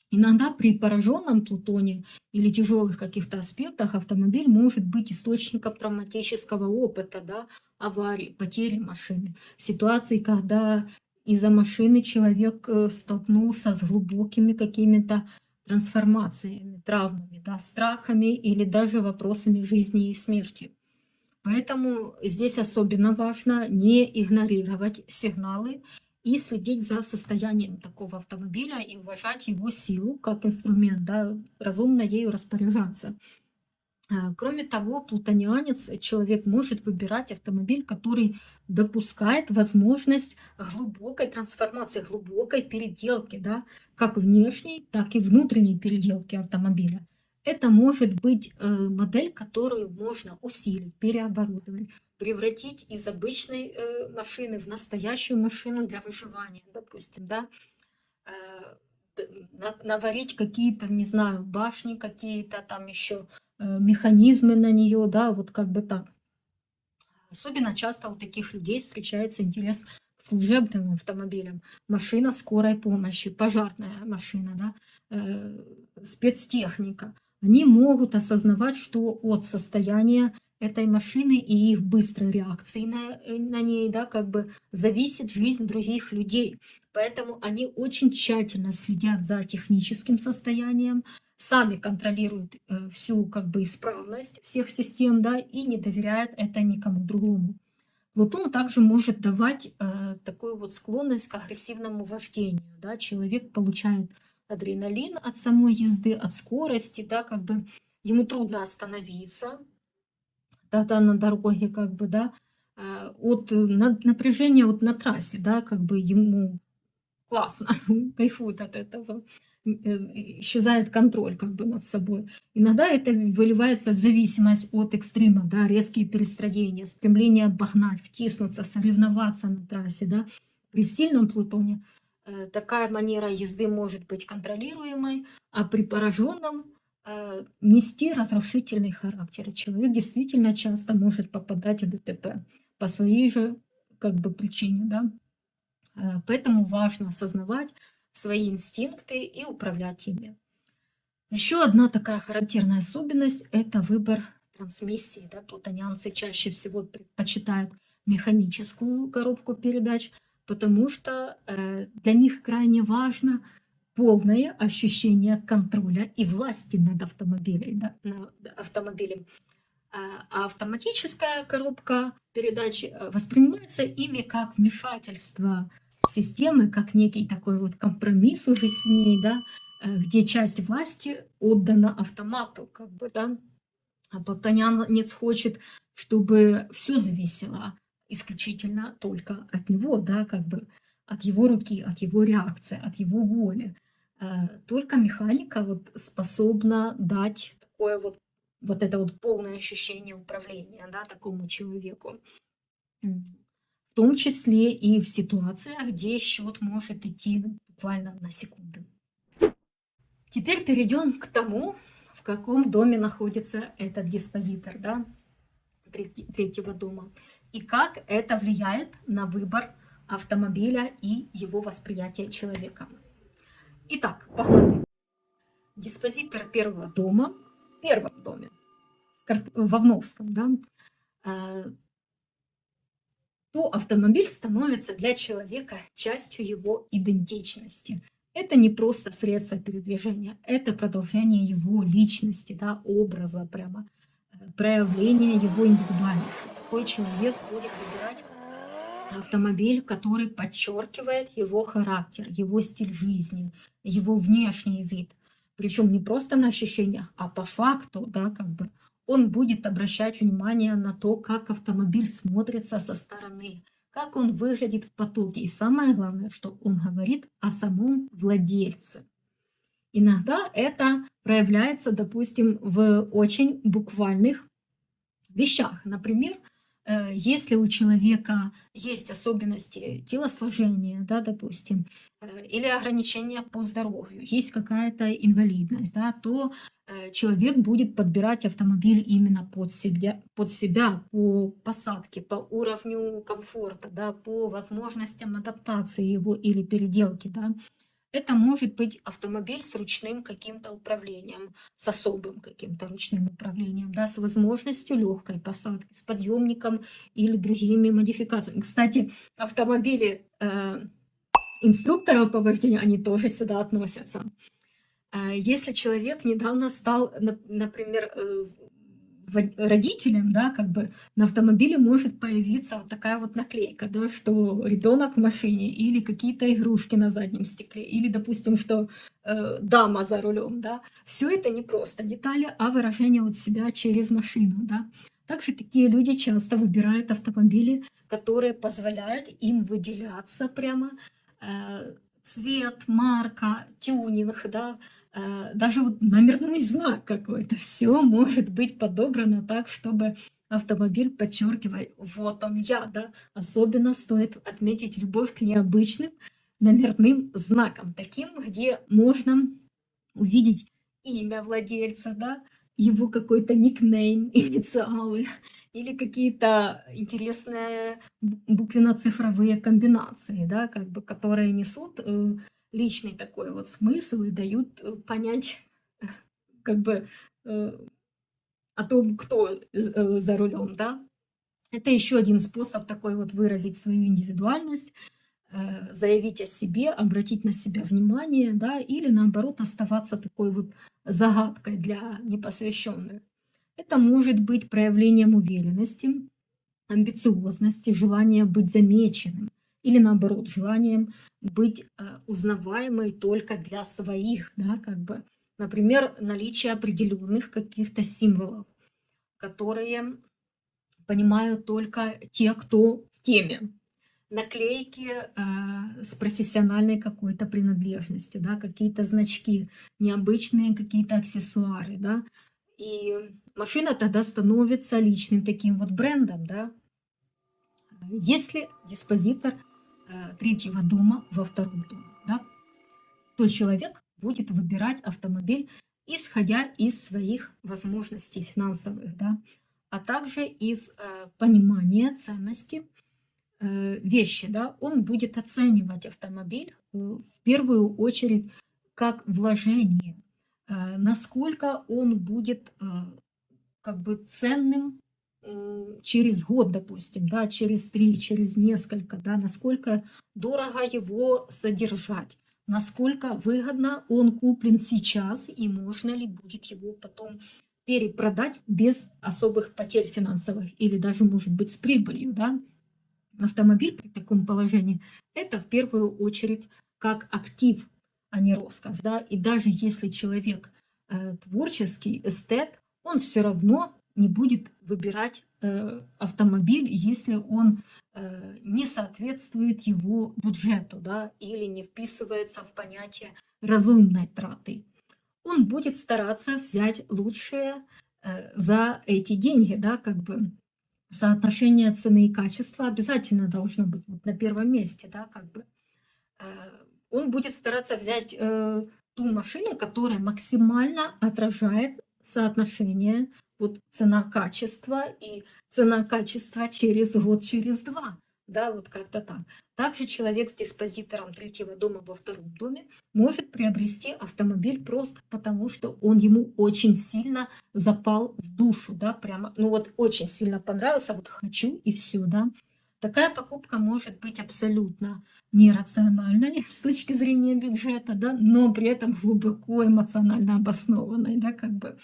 Иногда при пораженном Плутоне или тяжелых каких-то аспектах автомобиль может быть источником травматического опыта, да, аварий, потери машины, ситуаций, когда из-за машины человек столкнулся с глубокими какими-то трансформациями, травмами, да, страхами или даже вопросами жизни и смерти. Поэтому здесь особенно важно не игнорировать сигналы и следить за состоянием такого автомобиля и уважать его силу как инструмент, да, разумно ею распоряжаться. Кроме того, плутонианец, человек может выбирать автомобиль, который допускает возможность глубокой трансформации, глубокой переделки, да, как внешней, так и внутренней переделки автомобиля. Это может быть модель, которую можно усилить, переоборудовать, превратить из обычной машины в настоящую машину для выживания, допустим, да, наварить какие-то, не знаю, башни какие-то, там еще механизмы на нее, да, вот как бы так. Особенно часто у таких людей встречается интерес к служебным автомобилям. Машина скорой помощи, пожарная машина, да, спецтехника. Они могут осознавать, что от состояния этой машины и их быстрой реакции на ней, да, как бы зависит жизнь других людей. Поэтому они очень тщательно следят за техническим состоянием, сами контролируют всю как бы исправность всех систем, да, и не доверяют это никому другому. Плутон также может давать такую вот склонность к агрессивному вождению, да, человек получает адреналин от самой езды, от скорости, да, как бы ему трудно остановиться, тогда на дороге, как бы, да, от напряжения вот на трассе, да, как бы ему классно, кайфует от этого, исчезает контроль как бы над собой. Иногда это выливается в зависимость от экстрима, да, резкие перестроения, стремление обогнать, втиснуться, соревноваться на трассе, да. При сильном Плутоне такая манера езды может быть контролируемой, а при пораженном нести разрушительный характер. И человек действительно часто может попадать в ДТП по своей же как бы причине, да. Поэтому важно осознавать свои инстинкты и управлять ими. Еще одна такая характерная особенность – это выбор трансмиссии. Да? Плутонианцы чаще всего предпочитают механическую коробку передач, потому что для них крайне важно полное ощущение контроля и власти над автомобилем. Да? А автоматическая коробка передач воспринимается ими как вмешательство системы, как некий такой вот компромисс уже с ней, да, где часть власти отдана автомату, как бы, да. А плутонианец хочет, чтобы все зависело исключительно только от него, да, как бы от его руки, от его реакции, от его воли. Только механика вот способна дать такое вот это вот полное ощущение управления, да, такому человеку. В том числе и в ситуациях, где счет может идти буквально на секунды. Теперь перейдем к тому, в каком доме находится этот диспозитор, да, третьего дома, и как это влияет на выбор автомобиля и его восприятие человека. Итак, погнали. Диспозитор первого дома в первом доме, в Овновском, да, то автомобиль становится для человека частью его идентичности. Это не просто средство передвижения, это продолжение его личности, да, образа, прямо проявление его индивидуальности. Такой человек будет выбирать автомобиль, который подчеркивает его характер, его стиль жизни, его внешний вид. Причем не просто на ощущениях, а по факту, да, как бы он будет обращать внимание на то, как автомобиль смотрится со стороны, как он выглядит в потоке. И самое главное, что он говорит о самом владельце. Иногда это проявляется, допустим, в очень буквальных вещах. Например, если у человека есть особенности телосложения, да, допустим, или ограничения по здоровью, есть какая-то инвалидность, да, то человек будет подбирать автомобиль именно под себя по посадке, по уровню комфорта, да, по возможностям адаптации его или переделки. Да. Это может быть автомобиль с ручным каким-то управлением, с особым каким-то ручным управлением, да, с возможностью легкой посадки, с подъемником или другими модификациями. Кстати, автомобили инструкторов по вождению, они тоже сюда относятся. Если человек недавно стал, например, родителям, да, как бы на автомобиле может появиться вот такая вот наклейка, да, что ребенок в машине, или какие-то игрушки на заднем стекле, или, допустим, что дама за рулем, да. Все это не просто детали, а выражение вот себя через машину, да. Также такие люди часто выбирают автомобили, которые позволяют им выделяться прямо. Цвет, марка, тюнинг, да, даже вот номерной знак какой-то. Все может быть подобрано так, чтобы автомобиль подчеркивал: "Вот он я", да. Особенно стоит отметить любовь к необычным номерным знакам, таким, где можно увидеть имя владельца, да, его какой-то никнейм, инициалы или какие-то интересные буквенно-цифровые комбинации, да, как бы, которые несут личный такой вот смысл и дают понять как бы э, о том, кто за рулем, да. Это еще один способ такой вот выразить свою индивидуальность, заявить о себе, обратить на себя внимание, да, или наоборот оставаться такой вот загадкой для непосвященных. Это может быть проявлением уверенности, амбициозности, желания быть замеченным или наоборот желанием быть узнаваемой только для своих, да, как бы, например, наличие определенных каких-то символов, которые понимают только те, кто в теме. Наклейки с профессиональной какой-то принадлежностью, да, какие-то значки, необычные какие-то аксессуары, да. И машина тогда становится личным таким вот брендом, да. Если диспозитор третьего дома во втором доме, да, то человек будет выбирать автомобиль, исходя из своих возможностей финансовых, да, а также из понимания ценности вещи, да. Он будет оценивать автомобиль в первую очередь как вложение, насколько он будет как бы ценным через год, допустим, да, через 3, через несколько, да, насколько дорого его содержать, насколько выгодно он куплен сейчас и можно ли будет его потом перепродать без особых потерь финансовых или даже, может быть, с прибылью, да. Автомобиль при таком положении — это в первую очередь как актив, а не роскошь, да. И даже если человек творческий, эстет, он все равно не будет выбирать автомобиль, если он не соответствует его бюджету, да, или не вписывается в понятие разумной траты. Он будет стараться взять лучшее за эти деньги, да, как бы. Соотношение цены и качества обязательно должно быть вот на первом месте, да, как бы. Э, Он будет стараться взять ту машину, которая максимально отражает соотношение вот цена-качество и цена-качество через год, через два. Да, вот как-то так. Также человек с диспозитором третьего дома во втором доме может приобрести автомобиль просто потому, что он ему очень сильно запал в душу, да, прямо, ну вот очень сильно понравился, вот хочу и все, да. Такая покупка может быть абсолютно нерациональной с точки зрения бюджета, да, но при этом глубоко эмоционально обоснованной, да, как бы.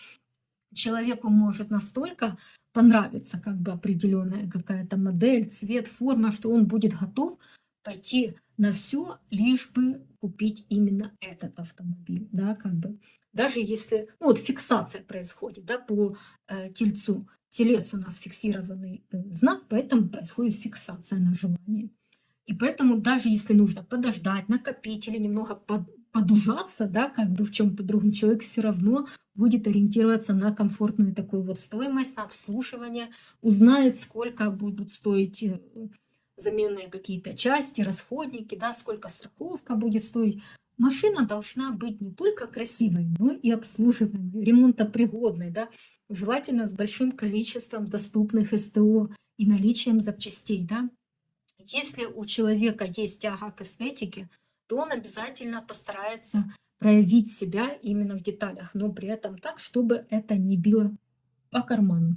Человеку может настолько понравиться как бы определенная какая-то модель, цвет, форма, что он будет готов пойти на все, лишь бы купить именно этот автомобиль, да, как бы. Даже если, ну, вот фиксация происходит, да, по тельцу. Телец у нас фиксированный знак, поэтому происходит фиксация на желание. И поэтому даже если нужно подождать, накопить или немного подужаться, да, как бы в чем-то другом, человек все равно будет ориентироваться на комфортную такую вот стоимость, на обслуживание, узнает, сколько будут стоить заменные какие-то части, расходники, да, сколько страховка будет стоить. Машина должна быть не только красивой, но и обслуживаемой, ремонтопригодной, да, желательно с большим количеством доступных СТО и наличием запчастей, да. Если у человека есть тяга к эстетике, то он обязательно постарается проявить себя именно в деталях, но при этом так, чтобы это не било по карману.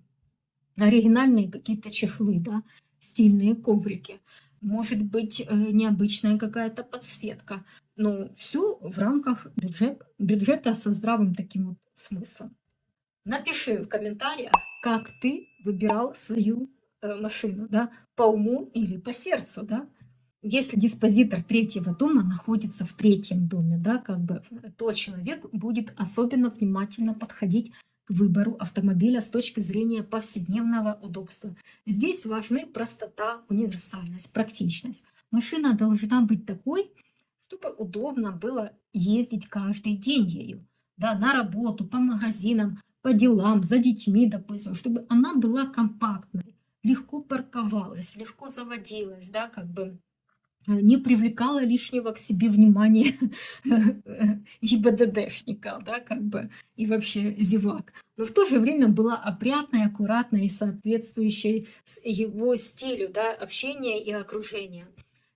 Оригинальные какие-то чехлы, да, стильные коврики, может быть необычная какая-то подсветка, но все в рамках бюджета со здравым таким вот смыслом. Напиши в комментариях, как ты выбирал свою машину, да, по уму или по сердцу, да. Если диспозитор третьего дома находится в третьем доме, да, как бы, то человек будет особенно внимательно подходить к выбору автомобиля с точки зрения повседневного удобства. Здесь важны простота, универсальность, практичность. Машина должна быть такой, чтобы удобно было ездить каждый день ею, да, на работу, по магазинам, по делам, за детьми, допустим, чтобы она была компактной, легко парковалась, легко заводилась, да, как бы не привлекала лишнего к себе внимания ГИБДДшника, да, как бы, и вообще зевак. Но в то же время была опрятной, аккуратной и соответствующей его стилю, да, общения и окружения.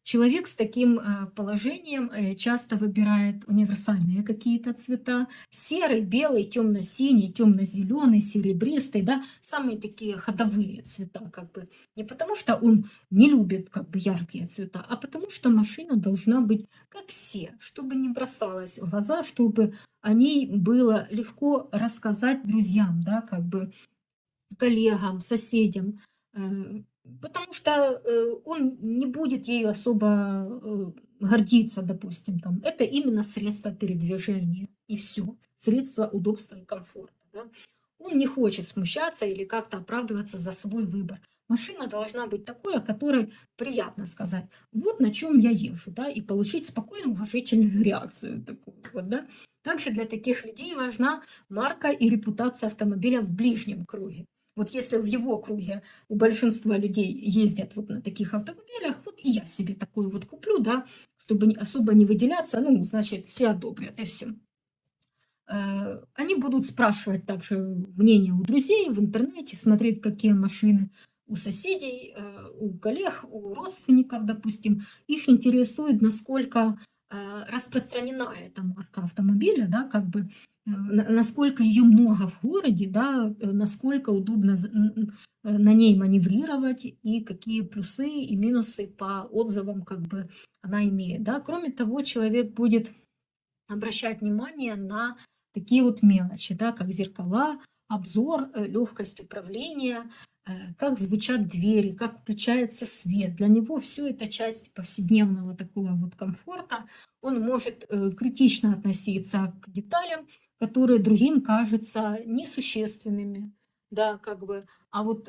Человек с таким положением часто выбирает универсальные какие-то цвета. Серый, белый, темно-синий, темно-зеленый, серебристый, да, самые такие ходовые цвета, как бы. Не потому что он не любит как бы яркие цвета, а потому что машина должна быть как все, чтобы не бросалась в глаза, чтобы о ней было легко рассказать друзьям, да, как бы коллегам, соседям, потому что он не будет ею особо гордиться, допустим, там. Это именно средство передвижения, и все, средство удобства и комфорта. Да. Он не хочет смущаться или как-то оправдываться за свой выбор. Машина должна быть такой, о которой приятно сказать, вот на чем я езжу, да, и получить спокойную, уважительную реакцию такую вот, да. Также для таких людей важна марка и репутация автомобиля в ближнем круге. Вот если в его круге у большинства людей ездят вот на таких автомобилях, вот и я себе такой вот куплю, да, чтобы особо не выделяться, ну, значит, все одобрят, и все. Они будут спрашивать также мнение у друзей в интернете, смотреть, какие машины у соседей, у коллег, у родственников, допустим. Их интересует, насколько распространена эта марка автомобиля, да, как бы, насколько ее много в городе, да, насколько удобно на ней маневрировать и какие плюсы и минусы по отзывам как бы она имеет. Да. Кроме того, человек будет обращать внимание на такие вот мелочи, да, как зеркала, обзор, легкость управления, как звучат двери, как включается свет. Для него все это часть повседневного такого вот комфорта. Он может критично относиться к деталям, которые другим кажутся несущественными, да, как бы. А вот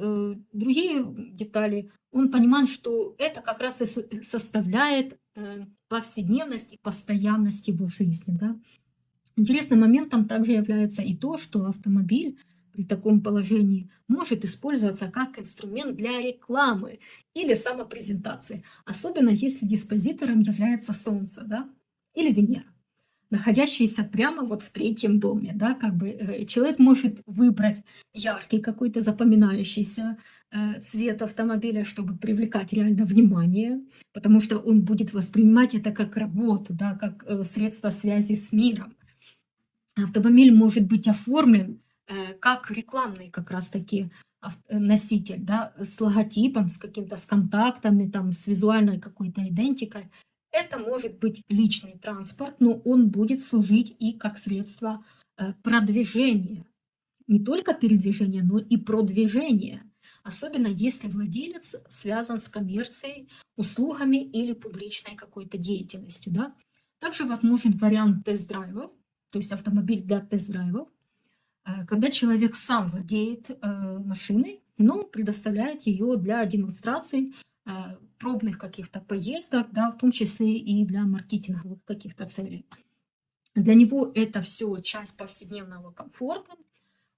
другие детали, он понимает, что это как раз и составляет повседневность и постоянность его жизни, да. Интересным моментом также является и то, что автомобиль при таком положении может использоваться как инструмент для рекламы или самопрезентации, особенно если диспозитором является Солнце, да, или Венера, находящиеся прямо вот в третьем доме, да, как бы человек может выбрать яркий какой-то запоминающийся цвет автомобиля, чтобы привлекать реально внимание, потому что он будет воспринимать это как работу, да, как средство связи с миром. Автомобиль может быть оформлен как рекламный как раз-таки носитель, да, с логотипом, с каким-то, с контактами, там, с визуальной какой-то идентикой. Это может быть личный транспорт, но он будет служить и как средство продвижения. Не только передвижения, но и продвижения. Особенно если владелец связан с коммерцией, услугами или публичной какой-то деятельностью. Да. Также возможен вариант тест-драйвов, то есть автомобиль для тест-драйвов, когда человек сам владеет машиной, но предоставляет ее для демонстраций, пробных каких-то поездок, да, в том числе и для маркетинговых каких-то целей. Для него это все часть повседневного комфорта.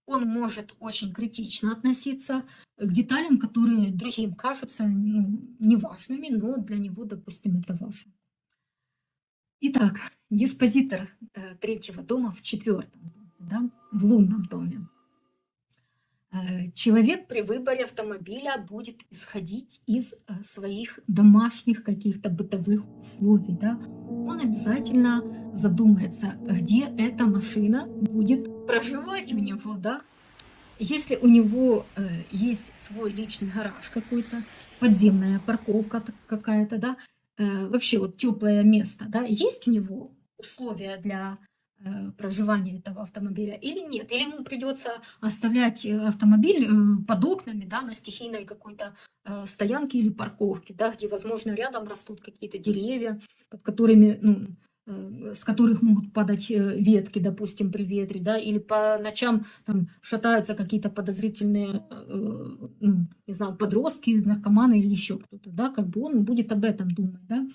Он может очень критично относиться к деталям, которые другим кажутся неважными, но для него, допустим, это важно. Итак, диспозитор третьего дома в четвертом доме, да, в лунном доме. Человек при выборе автомобиля будет исходить из своих домашних каких-то бытовых условий. Да. Он обязательно задумается, где эта машина будет проживать у него. Да. Если у него есть свой личный гараж какой-то, подземная парковка какая-то, да, вообще вот теплое место, да, есть у него условия для проживания этого автомобиля или нет. Или ему придется оставлять автомобиль под окнами, да, на стихийной какой-то стоянке или парковке, да, где, возможно, рядом растут какие-то деревья, под которыми, ну, с которых могут падать ветки, допустим, при ветре, да, или по ночам там шатаются какие-то подозрительные, ну, не знаю, подростки, наркоманы или еще кто-то, да, как бы он будет об этом думать, да.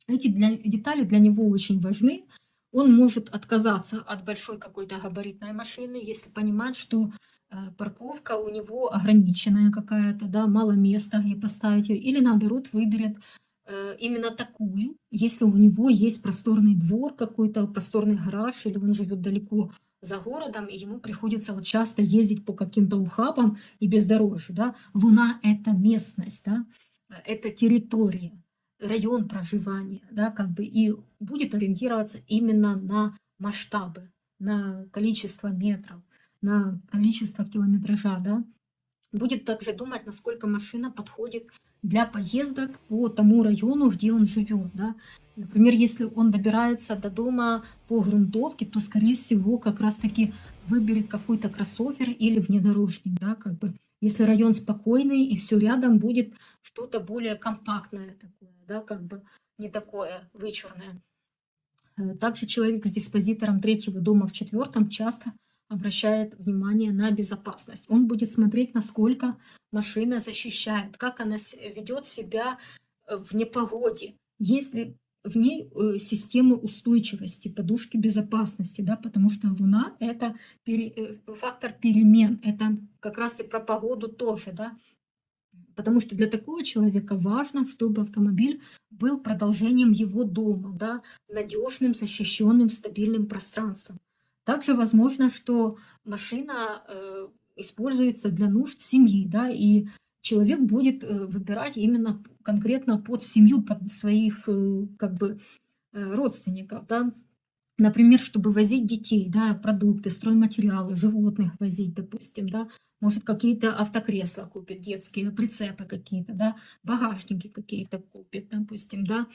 Эти детали для него очень важны. Он может отказаться от большой какой-то габаритной машины, если понимает, что парковка у него ограниченная какая-то, да, мало места, где поставить ее, или наоборот выберет именно такую, если у него есть просторный двор какой-то, просторный гараж, или он живет далеко за городом, и ему приходится вот часто ездить по каким-то ухабам и бездорожью, да. Луна – это местность, да, это территория, район проживания, да, как бы, и будет ориентироваться именно на масштабы, на количество метров, на количество километража, да. Будет также думать, насколько машина подходит для поездок по тому району, где он живет, да. Например, если он добирается до дома по грунтовке, то, скорее всего, как раз-таки выберет какой-то кроссовер или внедорожник, да, как бы. Если район спокойный и все рядом, будет что-то более компактное такое, да, как бы не такое вычурное. Также человек с диспозитором третьего дома в четвертом часто обращает внимание на безопасность. Он будет смотреть, насколько машина защищает, как она ведет себя в непогоде, есть ли в ней системы устойчивости, подушки безопасности, да, потому что Луна – это фактор перемен, это как раз и про погоду тоже, да, потому что для такого человека важно, чтобы автомобиль был продолжением его дома, да, надежным, защищенным, стабильным пространством. Также возможно, что машина используется для нужд семьи, да, и человек будет выбирать именно конкретно под семью, под своих как бы родственников, да. Например, чтобы возить детей, да, продукты, стройматериалы, животных возить, допустим, да, может, какие-то автокресла купит детские, прицепы какие-то, да, багажники какие-то купит, допустим, да.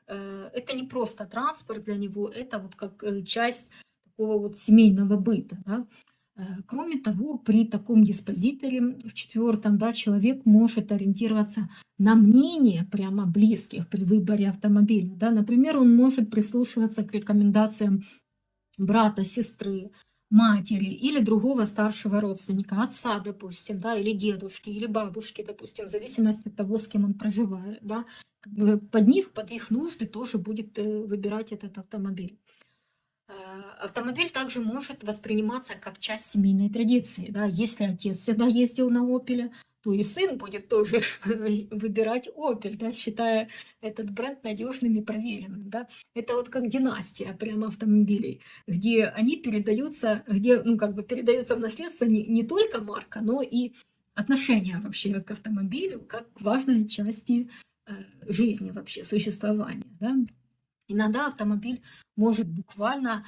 Это не просто транспорт для него, это вот как часть такого вот семейного быта, да. Кроме того, при таком диспозиторе в четвертом, да, человек может ориентироваться на мнение прямо близких при выборе автомобиля, да. Например, он может прислушиваться к рекомендациям брата, сестры, матери или другого старшего родственника, отца, допустим, да, или дедушки, или бабушки, допустим, в зависимости от того, с кем он проживает, да. Как бы под них, под их нужды тоже будет выбирать этот автомобиль. Автомобиль также может восприниматься как часть семейной традиции, да. Если отец всегда ездил на «Опеле», то и сын будет тоже выбирать «Опель», да, считая этот бренд надежным и проверенным, да. Это вот как династия прямо автомобилей, где они передаются, где, ну, как бы передается в наследство не только марка, но и отношение вообще к автомобилю, как к важной части жизни вообще, существования, да. Иногда автомобиль может буквально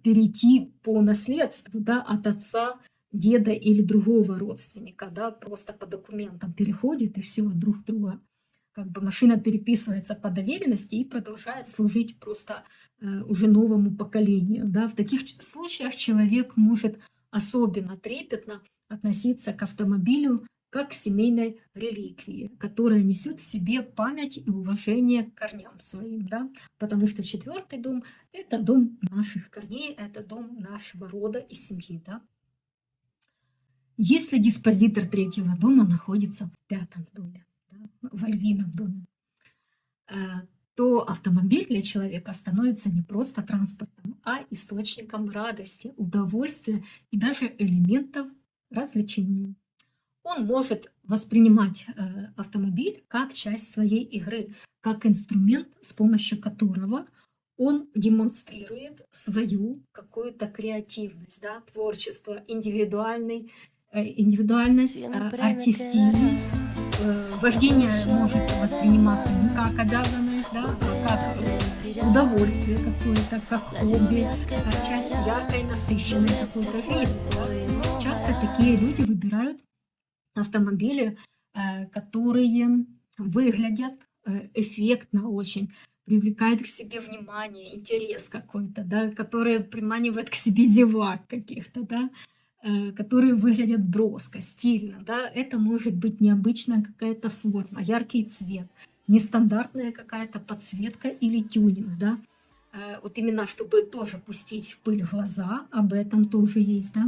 перейти по наследству, да, от отца, деда или другого родственника, да, просто по документам переходит и все друг друга. Как бы машина переписывается по доверенности и продолжает служить просто уже новому поколению, да. В таких случаях человек может особенно трепетно относиться к автомобилю как к семейной реликвии, которая несет в себе память и уважение к корням своим, да, потому что четвертый дом – это дом наших корней, это дом нашего рода и семьи, да. Если диспозитор третьего дома находится в пятом доме, да, в львином доме, то автомобиль для человека становится не просто транспортом, а источником радости, удовольствия и даже элементов развлечения. Он может воспринимать автомобиль как часть своей игры, как инструмент, с помощью которого он демонстрирует свою какую-то креативность, да, творчество, индивидуальность, артистизм. Вождение может восприниматься не как обязанность, да, а как удовольствие какое-то, как хобби, как часть яркой, насыщенной какой-то жизни. Да. Часто такие люди выбирают автомобили, которые выглядят эффектно очень, привлекает к себе внимание, интерес какой-то, да, который приманивает к себе зевак каких-то, да, которые выглядят броско, стильно, да. Это может быть необычная какая-то форма, яркий цвет, нестандартная какая-то подсветка или тюнинг, да. Вот именно чтобы тоже пустить в пыль глаза, об этом тоже есть, да,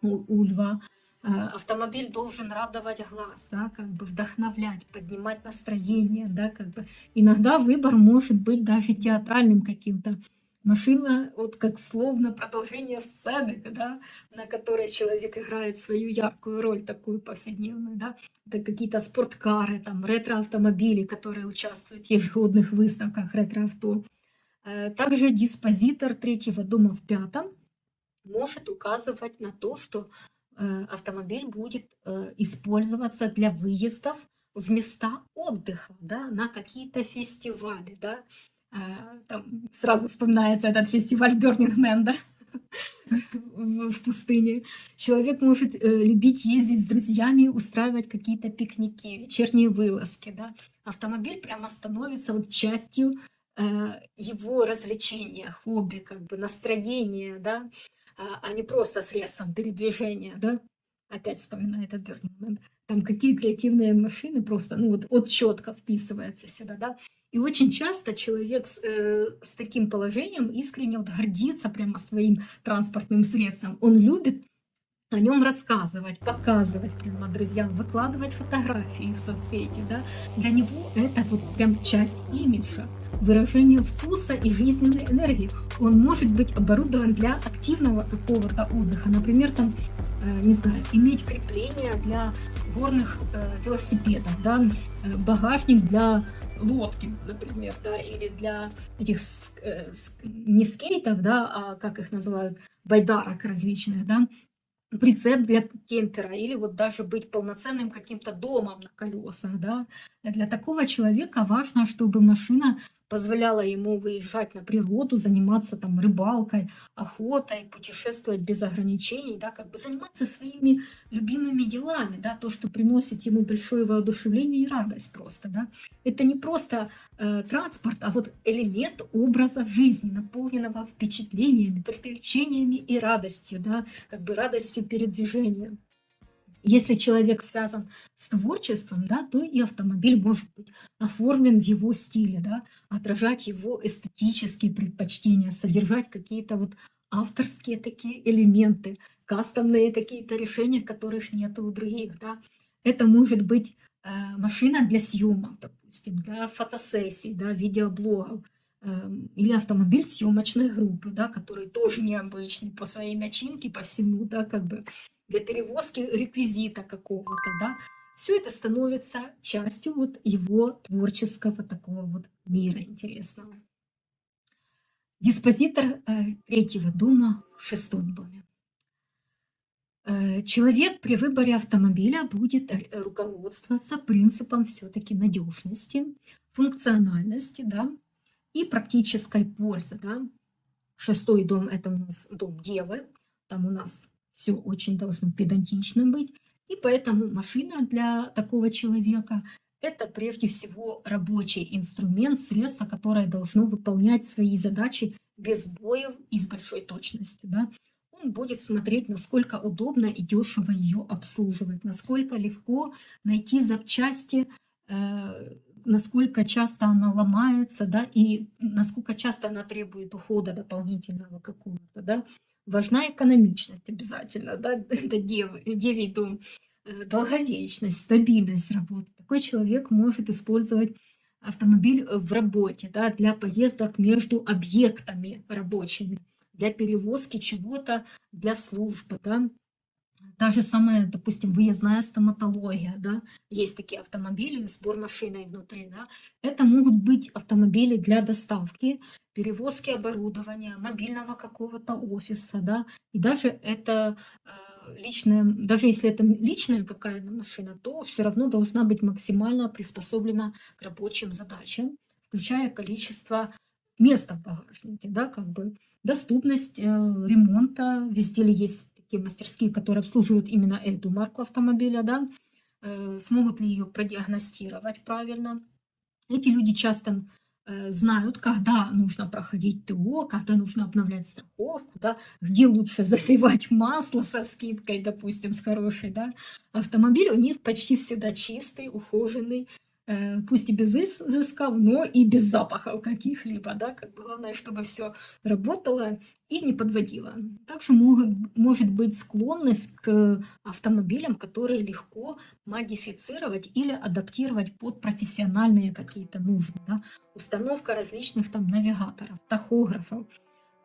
у льва. Автомобиль должен радовать глаз, да, как бы вдохновлять, поднимать настроение, да, как бы. Иногда выбор может быть даже театральным каким-то. Машина, вот как словно продолжение сцены, да, на которой человек играет свою яркую роль, такую повседневную, да. Это какие-то спорткары, там, ретро-автомобили, которые участвуют в ежегодных выставках ретро-авто. Также диспозитор третьего дома в пятом может указывать на то, что автомобиль будет использоваться для выездов в места отдыха, да, на какие-то фестивали, да. Там сразу вспоминается этот фестиваль Burning Man, да, в пустыне. Человек может любить ездить с друзьями, устраивать какие-то пикники, вечерние вылазки, да. Автомобиль прямо становится вот частью его развлечения, хобби, как бы настроения, да, а не просто средством передвижения, да. Опять вспоминаю этот Burning Man. Там какие креативные машины просто, ну вот четко вписывается сюда, да. И очень часто человек с таким положением искренне вот гордится прямо своим транспортным средством. Он любит о нем рассказывать, показывать прямо друзьям, выкладывать фотографии в соцсети, да. Для него это вот прям часть имиджа, выражение вкуса и жизненной энергии. Он может быть оборудован для активного какого-то отдыха, например, там, не знаю, иметь крепление для горных велосипедов, да, багажник для лодки, например, да, или для этих не скейтов, да, а как их называют, байдарок различных, да, прицеп для кемпера или вот даже быть полноценным каким-то домом на колесах, да. Для такого человека важно, чтобы машина позволяла ему выезжать на природу, заниматься там рыбалкой, охотой, путешествовать без ограничений, да, как бы заниматься своими любимыми делами, да, то, что приносит ему большое воодушевление и радость просто, да. Это не просто транспорт, а вот элемент образа жизни, наполненного впечатлениями, приключениями и радостью, да, как бы радостью передвижения. Если человек связан с творчеством, да, то и автомобиль может быть оформлен в его стиле, да, отражать его эстетические предпочтения, содержать какие-то вот авторские такие элементы, кастомные какие-то решения, которых нет у других, да. Это может быть машина для съемок, допустим, для фотосессий, да, видеоблогов, или автомобиль съемочной группы, да, который тоже необычный по своей начинке, по всему, да, как бы для перевозки реквизита какого-то, да. Все это становится частью вот его творческого такого вот мира интересного. Диспозитор третьего дома в шестом доме. Человек при выборе автомобиля будет руководствоваться принципом все-таки надежности, функциональности, да, и практической пользы, да. Шестой дом – это у нас дом Девы, там у нас все очень должно педантично быть, и поэтому машина для такого человека – это прежде всего рабочий инструмент, средство, которое должно выполнять свои задачи без сбоев и с большой точностью, да. Он будет смотреть, насколько удобно и дешево ее обслуживать, насколько легко найти запчасти, насколько часто она ломается, да, и насколько часто она требует ухода дополнительного какого-то, да. Важна экономичность обязательно, да, это девий дом, долговечность, стабильность работы. Такой человек может использовать автомобиль в работе, да, для поездок между объектами рабочими, для перевозки чего-то для службы, да. Та же самая, допустим, выездная стоматология, да, есть такие автомобили с бормашиной внутри, да. Это могут быть автомобили для доставки, перевозки оборудования, мобильного какого-то офиса, да. И даже это личная, даже если это личная какая-то машина, то все равно должна быть максимально приспособлена к рабочим задачам, включая количество места в багажнике, да, как бы доступность ремонта, везде ли есть такие мастерские, которые обслуживают именно эту марку автомобиля, да, смогут ли ее продиагностировать правильно. Эти люди часто знают, когда нужно проходить ТО, когда нужно обновлять страховку, да, где лучше заливать масло со скидкой, допустим, с хорошей, да. Автомобиль у них почти всегда чистый, ухоженный, пусть и без изысков, но и без запахов каких-либо, да, как бы главное, чтобы все работало и не подводило. Также может быть склонность к автомобилям, которые легко модифицировать или адаптировать под профессиональные какие-то нужды, да. Установка различных там навигаторов, тахографов,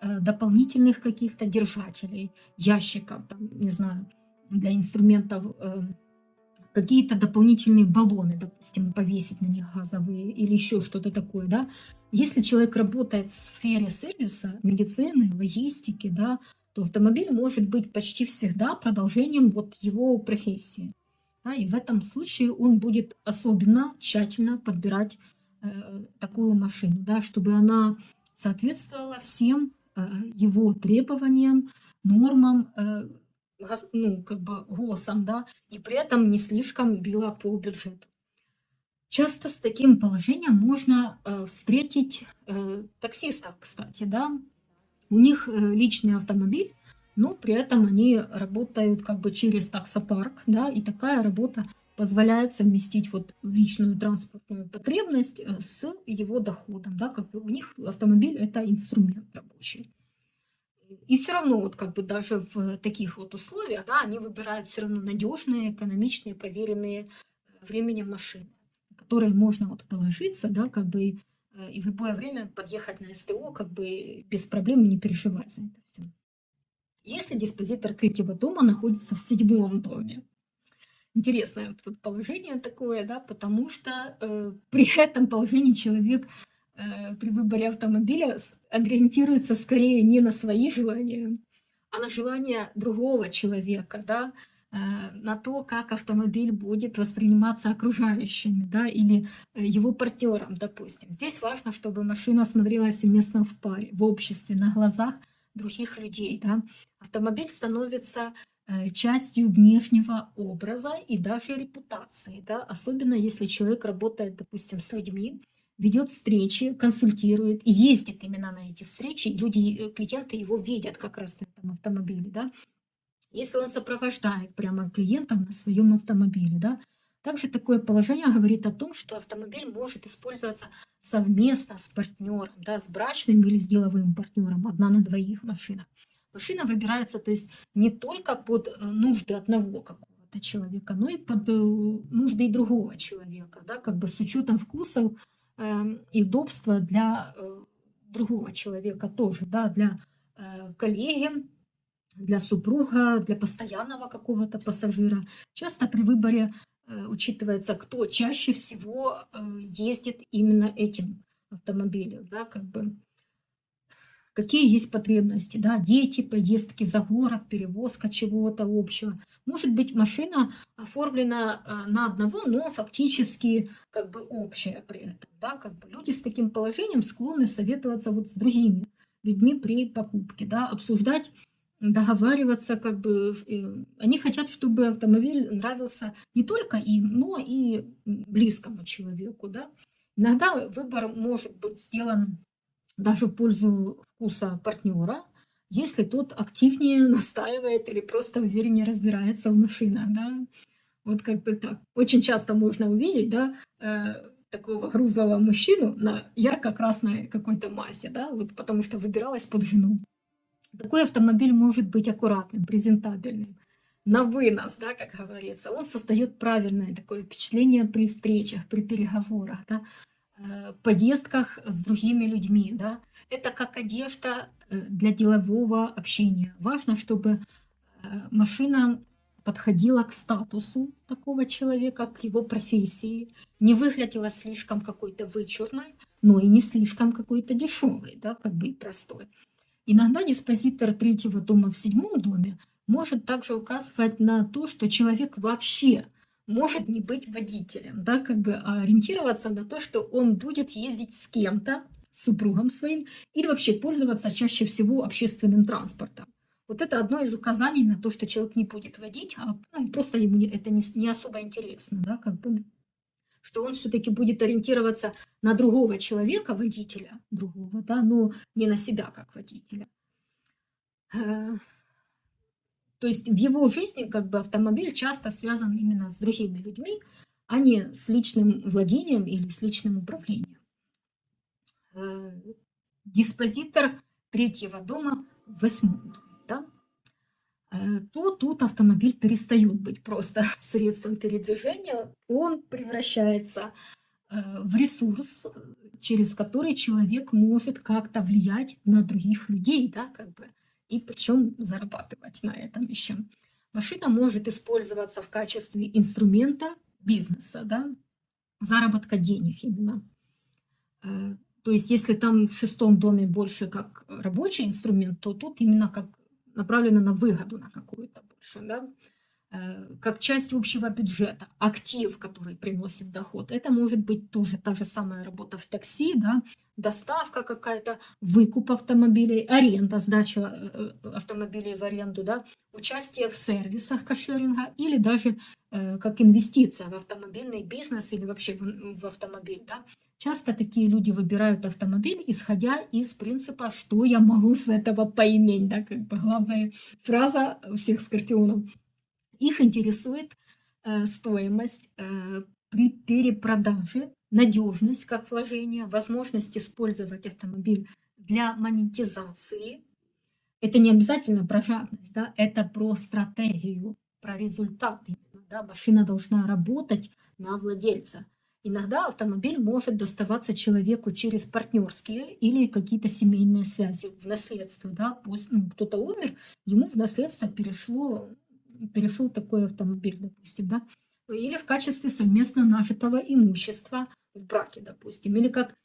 дополнительных каких-то держателей, ящиков, там, не знаю, для инструментов, какие-то дополнительные баллоны, допустим, повесить на них газовые или еще что-то такое, да. Если человек работает в сфере сервиса, медицины, логистики, да, то автомобиль может быть почти всегда продолжением вот его профессии. Да, и в этом случае он будет особенно тщательно подбирать такую машину, да, чтобы она соответствовала всем его требованиям, нормам, ну, как бы ГОСам, да, и при этом не слишком била по бюджету. Часто с таким положением можно встретить таксистов, кстати, да. У них личный автомобиль, но при этом они работают как бы через таксопарк, да, и такая работа позволяет совместить вот личную транспортную потребность с его доходом, да, как бы у них автомобиль это инструмент рабочий. И все равно вот как бы даже в таких вот условиях, да, они выбирают все равно надежные, экономичные, проверенные временем машины, на которые можно вот положиться, да, как бы и в любое время подъехать на СТО, как бы без проблем и не переживать за это все. Если диспозитор третьего дома находится в седьмом доме. Интересное тут положение такое, да, потому что при этом положении человек при выборе автомобиля ориентируется скорее не на свои желания, а на желания другого человека, да, на то, как автомобиль будет восприниматься окружающими, да, или его партнером, допустим. Здесь важно, чтобы машина смотрелась уместно в паре, в обществе, на глазах других людей, да. Автомобиль становится частью внешнего образа и даже репутации, да, особенно если человек работает, допустим, с людьми, ведет встречи, консультирует и ездит именно на эти встречи, и люди, клиенты его видят как раз на этом автомобиле, да. Если он сопровождает прямо клиента на своем автомобиле, да. Также такое положение говорит о том, что автомобиль может использоваться совместно с партнером, да, с брачным или с деловым партнером, одна на двоих машина. Машина выбирается, то есть не только под нужды одного какого-то человека, но и под нужды и другого человека, да, как бы с учетом вкусов и удобства для другого человека тоже, да, для коллеги, для супруга, для постоянного какого-то пассажира. Часто при выборе учитывается, кто чаще всего ездит именно этим автомобилем, да, как бы какие есть потребности, да, дети, поездки за город, перевозка чего-то общего. Может быть, машина оформлена на одного, но фактически как бы общая при этом, да, как бы люди с таким положением склонны советоваться вот с другими людьми при покупке, да, обсуждать, договариваться, как бы, они хотят, чтобы автомобиль нравился не только им, но и близкому человеку, да. Иногда выбор может быть сделан даже в пользу вкуса партнера, если тот активнее настаивает или просто увереннее разбирается в машинах, да. Вот как бы так. Очень часто можно увидеть, да, такого грузного мужчину на ярко-красной какой-то массе, да, вот потому что выбиралась под жену. Такой автомобиль может быть аккуратным, презентабельным, на вынос, да, как говорится. Он создает правильное такое впечатление при встречах, при переговорах, да, поездках с другими людьми, да. Это как одежда для делового общения. Важно, чтобы машина подходила к статусу такого человека, к его профессии, не выглядела слишком какой-то вычурной, но и не слишком какой-то дешевой, да, как бы и простой. Иногда диспозитор третьего дома в седьмом доме может также указывать на то, что человек вообще может не быть водителем, да, как бы ориентироваться на то, что он будет ездить с кем-то, с супругом своим, или вообще пользоваться чаще всего общественным транспортом. Вот это одно из указаний на то, что человек не будет водить, а просто ему это не особо интересно, да, как бы. что он все-таки будет ориентироваться на другого человека, водителя другого, да, но не на себя как водителя. То есть в его жизни как бы автомобиль часто связан именно с другими людьми, а не с личным владением или с личным управлением. Диспозитор третьего дома в 8-м доме, да, то тут автомобиль перестает быть просто средством передвижения, он превращается в ресурс, через который человек может как-то влиять на других людей, да, как бы, и причем зарабатывать на этом еще. Машина может использоваться в качестве инструмента бизнеса, да, заработка денег именно. То есть если там в 6-м доме больше как рабочий инструмент, то тут именно как направлено на выгоду на какую-то больше, да, как часть общего бюджета, актив, который приносит доход. Это может быть тоже та же самая работа в такси, да, доставка какая-то, выкуп автомобилей, аренда, сдача автомобилей в аренду, да, участие в сервисах кошеринга или даже как инвестиция в автомобильный бизнес или вообще в автомобиль, да. Часто такие люди выбирают автомобиль, исходя из принципа, что я могу с этого поиметь, да, как бы главная фраза всех скорпионов. Их интересует стоимость при перепродаже, надежность как вложение, возможность использовать автомобиль для монетизации. Это не обязательно про жадность, да, это про стратегию, про результат. Да, машина должна работать на владельца. Иногда автомобиль может доставаться человеку через партнерские или какие-то семейные связи в наследство. Да, кто-то умер, ему в наследство перешел такой автомобиль, допустим, да, или в качестве совместно нажитого имущества в браке, допустим, или как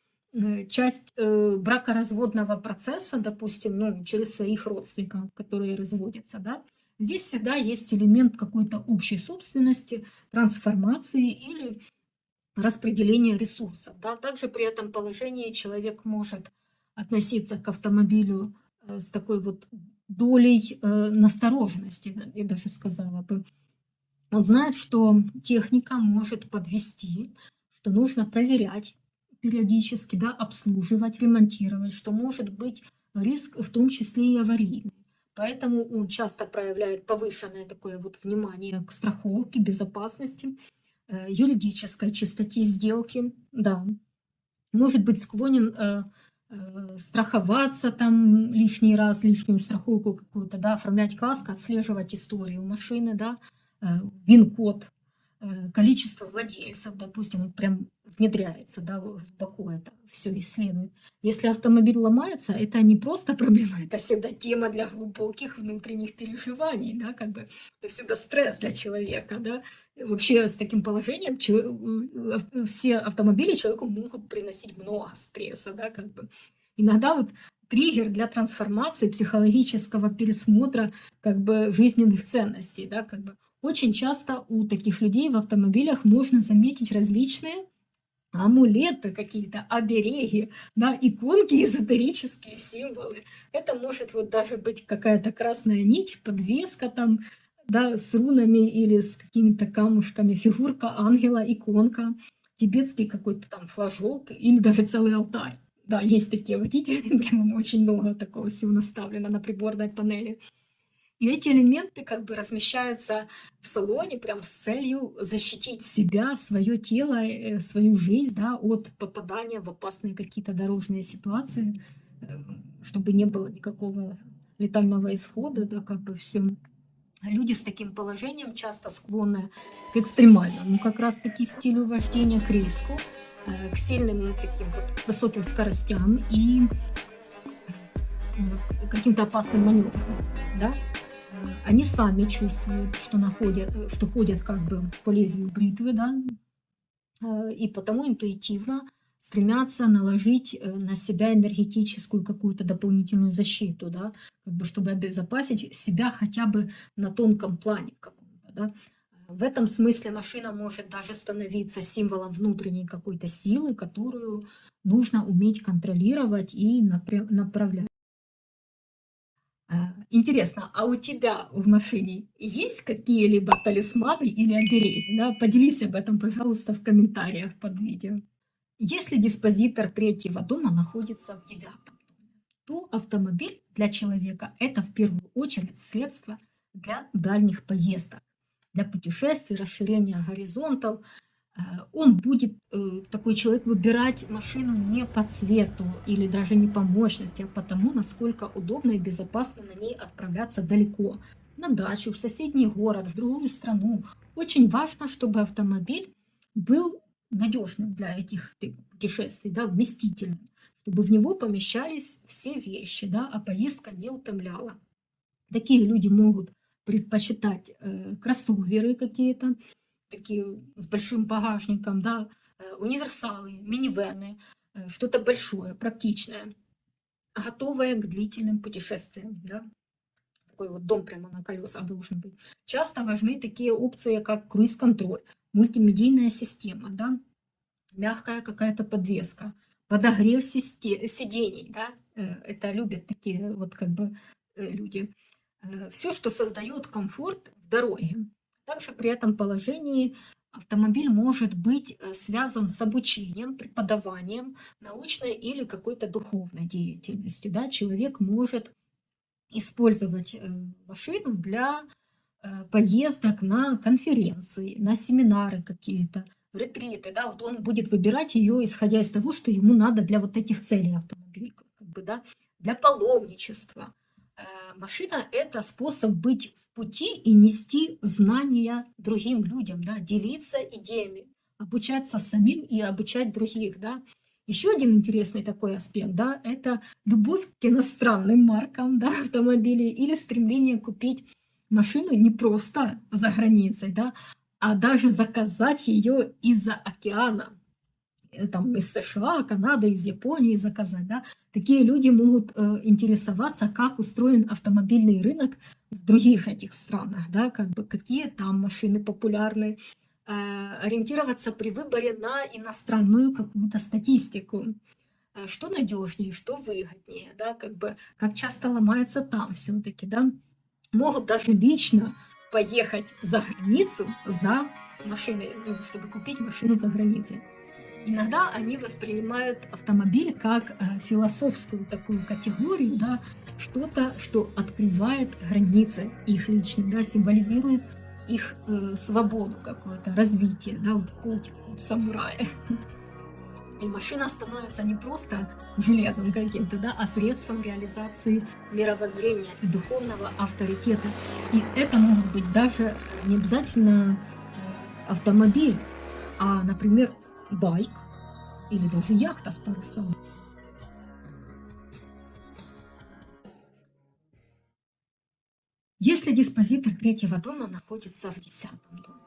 часть бракоразводного процесса, допустим, ну, через своих родственников, которые разводятся, да. Здесь всегда есть элемент какой-то общей собственности, трансформации или распределения ресурсов, да. Также при этом положении человек может относиться к автомобилю с такой вот долей настороженности, я даже сказала бы. Он знает, что техника может подвести, что нужно проверять периодически, да, обслуживать, ремонтировать, что может быть риск, в том числе и аварийный. Поэтому он часто проявляет повышенное такое вот внимание к страховке, безопасности, юридической чистоте сделки, да. Может быть склонен страховаться там лишний раз, лишнюю страховку какую-то, да, оформлять каско, отслеживать историю машины, да, ВИН-код, количество владельцев, допустим, он прям внедряется, да, в боку это все исследует. Если автомобиль ломается, это не просто проблема, это всегда тема для глубоких внутренних переживаний, да, как бы, это всегда стресс для человека, да. Вообще с таким положением все автомобили человеку могут приносить много стресса, да, как бы. Иногда вот триггер для трансформации, психологического пересмотра как бы жизненных ценностей, да, как бы. Очень часто у таких людей в автомобилях можно заметить различные амулеты какие-то, обереги, да, иконки, эзотерические символы. Это может вот даже быть какая-то красная нить, подвеска там, да, с рунами или с какими-то камушками, фигурка ангела, иконка, тибетский какой-то там флажок или даже целый алтарь. Да, есть такие водители, прямо очень много такого всего наставлено на приборной панели. И эти элементы как бы размещаются в салоне прям с целью защитить себя, свое тело, свою жизнь, да, от попадания в опасные какие-то дорожные ситуации, чтобы не было никакого летального исхода, да, как бы все. Люди с таким положением часто склонны к экстремальному как раз-таки стилю вождения, к риску, к сильным таким вот высоким скоростям и каким-то опасным маневрам, да. Они сами чувствуют, что ходят как бы по лезвию бритвы, да, и потому интуитивно стремятся наложить на себя энергетическую какую-то дополнительную защиту, да, как бы чтобы обезопасить себя хотя бы на тонком плане каком-то, да. В этом смысле машина может даже становиться символом внутренней какой-то силы, которую нужно уметь контролировать и направлять. Интересно, а у тебя в машине есть какие-либо талисманы или обереги? Да? Поделись об этом, пожалуйста, в комментариях под видео. Если диспозитор третьего дома находится в девятом доме, то автомобиль для человека – это в первую очередь средство для дальних поездок, для путешествий, расширения горизонтов. Он будет, такой человек, выбирать машину не по цвету или даже не по мощности, а потому, насколько удобно и безопасно на ней отправляться далеко, на дачу, в соседний город, в другую страну. Очень важно, чтобы автомобиль был надежным для этих путешествий, да, вместительным, чтобы в него помещались все вещи, да, а поездка не утомляла. Такие люди могут предпочитать кроссоверы какие-то, такие с большим багажником, да, универсалы, минивэны, что-то большое, практичное, готовое к длительным путешествиям, да. Такой вот дом прямо на колесах должен быть. Часто важны такие опции, как круиз-контроль, мультимедийная система, да, мягкая какая-то подвеска, подогрев сидений, да, это любят такие вот как бы люди. Все, что создает комфорт в дороге. Также при этом положении автомобиль может быть связан с обучением, преподаванием, научной или какой-то духовной деятельностью. Да? Человек может использовать машину для поездок на конференции, на семинары какие-то, ретриты. Да? Вот он будет выбирать ее, исходя из того, что ему надо для вот этих целей автомобиля, как бы, да? Для паломничества. Машина – это способ быть в пути и нести знания другим людям, да, делиться идеями, обучаться самим и обучать других. Да. Еще один интересный такой аспект, да, это любовь к иностранным маркам, да, автомобилей или стремление купить машину не просто за границей, да, а даже заказать ее из-за океана. Там, из США, Канады, из Японии заказать. Да? Такие люди могут интересоваться, как устроен автомобильный рынок в других этих странах, да? Как бы, какие там машины популярны, ориентироваться при выборе на иностранную какую-то статистику, что надежнее, что выгоднее, да? Как бы, как часто ломается там все-таки. Да? Могут даже лично поехать за границу за машиной, ну, чтобы купить машину за границей. Иногда они воспринимают автомобиль как философскую такую категорию, да, что-то, что открывает границы их личные, да, символизирует их свободу какое-то, развитие, да, вот путь самурая. И машина становится не просто железом каким-то, да, а средством реализации мировоззрения и духовного авторитета. И это может быть даже не обязательно автомобиль, а, например, байк или даже яхта с парусами. Если диспозитор третьего дома находится в 10-м доме,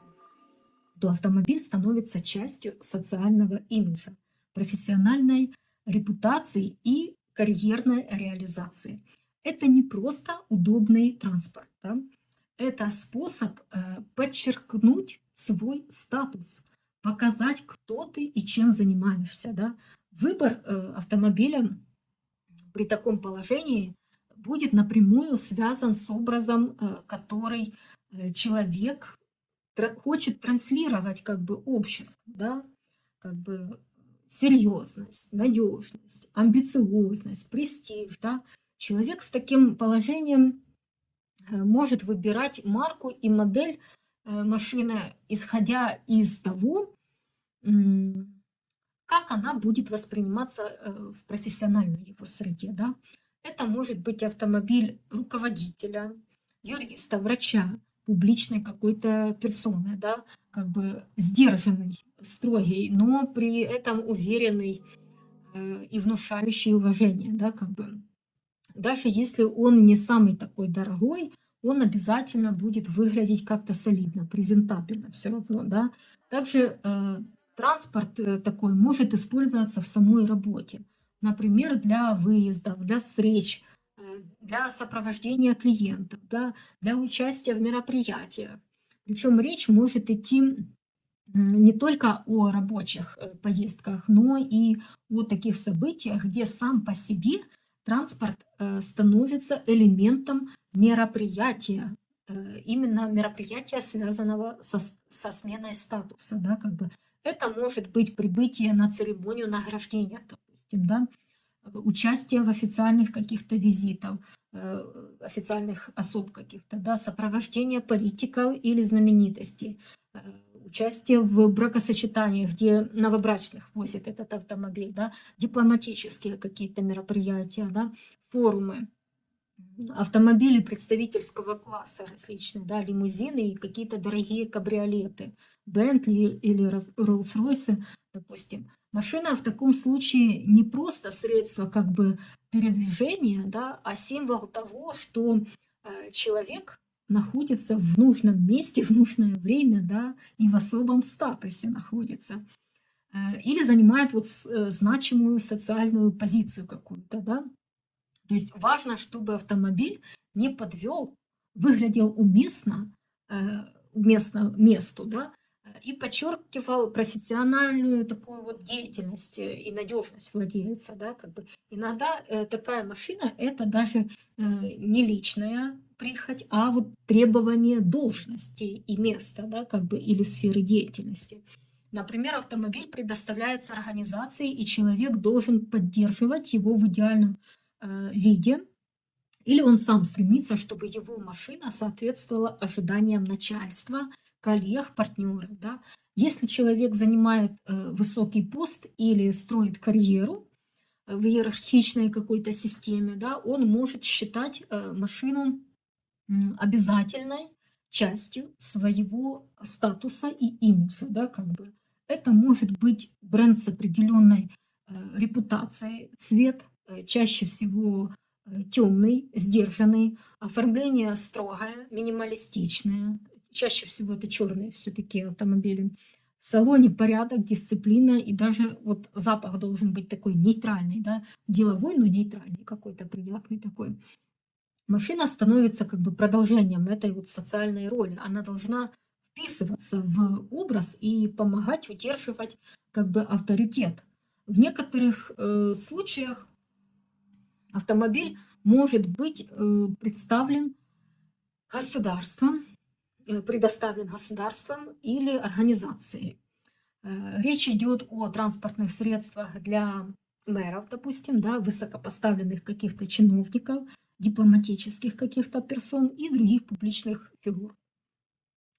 то автомобиль становится частью социального имиджа, профессиональной репутации и карьерной реализации. Это не просто удобный транспорт, да? Это способ подчеркнуть свой статус, показать, кто ты и чем занимаешься. Да? Выбор автомобиля при таком положении будет напрямую связан с образом, который человек хочет транслировать как бы обществу. Да? Как бы серьезность, надежность, амбициозность, престиж. Да? Человек с таким положением может выбирать марку и модель машины, исходя из того, как она будет восприниматься в профессиональной его среде. Да? Это может быть автомобиль руководителя, юриста, врача, публичной какой-то персоны, да? Как бы сдержанный, строгий, но при этом уверенный и внушающий уважение. Да? Как бы. Даже если он не самый такой дорогой, он обязательно будет выглядеть как-то солидно, презентабельно все равно. Да? Также транспорт такой может использоваться в самой работе. Например, для выездов, для встреч, для сопровождения клиентов, да, для участия в мероприятиях. Причем речь может идти не только о рабочих поездках, но и о таких событиях, где сам по себе транспорт становится элементом мероприятия, именно мероприятия, связанного со сменой статуса, да, как бы. Это может быть прибытие на церемонию награждения, допустим, да, участие в официальных каких-то визитах, официальных особ каких-то, да, сопровождение политиков или знаменитостей, участие в бракосочетании, где новобрачных возит этот автомобиль, да, дипломатические какие-то мероприятия, да, форумы, автомобили представительского класса различные, да, лимузины и какие-то дорогие кабриолеты, Бентли или Роллс-Ройсы, допустим. Машина в таком случае не просто средство как бы передвижения, да, а символ того, что человек находится в нужном месте, в нужное время, да, и в особом статусе находится. Или занимает вот значимую социальную позицию какую-то, да. То есть важно, чтобы автомобиль не подвел, выглядел уместно месту, да, и подчеркивал профессиональную такую вот деятельность и надежность владельца, да, как бы. Иногда такая машина – это даже не личная прихоть, а вот требование должности и места, да, как бы, или сферы деятельности. Например, автомобиль предоставляется организацией, и человек должен поддерживать его в идеальном виде, или он сам стремится, чтобы его машина соответствовала ожиданиям начальства, коллег, партнеров. Да? Если человек занимает высокий пост или строит карьеру в иерархичной какой-то системе, да, он может считать машину обязательной частью своего статуса и имиджа. Да, как бы. Это может быть бренд с определенной репутацией, цвет чаще всего темный, сдержанный, оформление строгое, минималистичное. Чаще всего это черные все-таки автомобили. В салоне порядок, дисциплина, и даже вот запах должен быть такой нейтральный, да, деловой, но нейтральный, какой-то приятный такой. Машина становится как бы продолжением этой вот социальной роли. Она должна вписываться в образ и помогать удерживать как бы авторитет. В некоторых случаях автомобиль может быть представлен государством, предоставлен государством или организацией. Речь идет о транспортных средствах для мэров, допустим, да, высокопоставленных каких-то чиновников, дипломатических каких-то персон и других публичных фигур.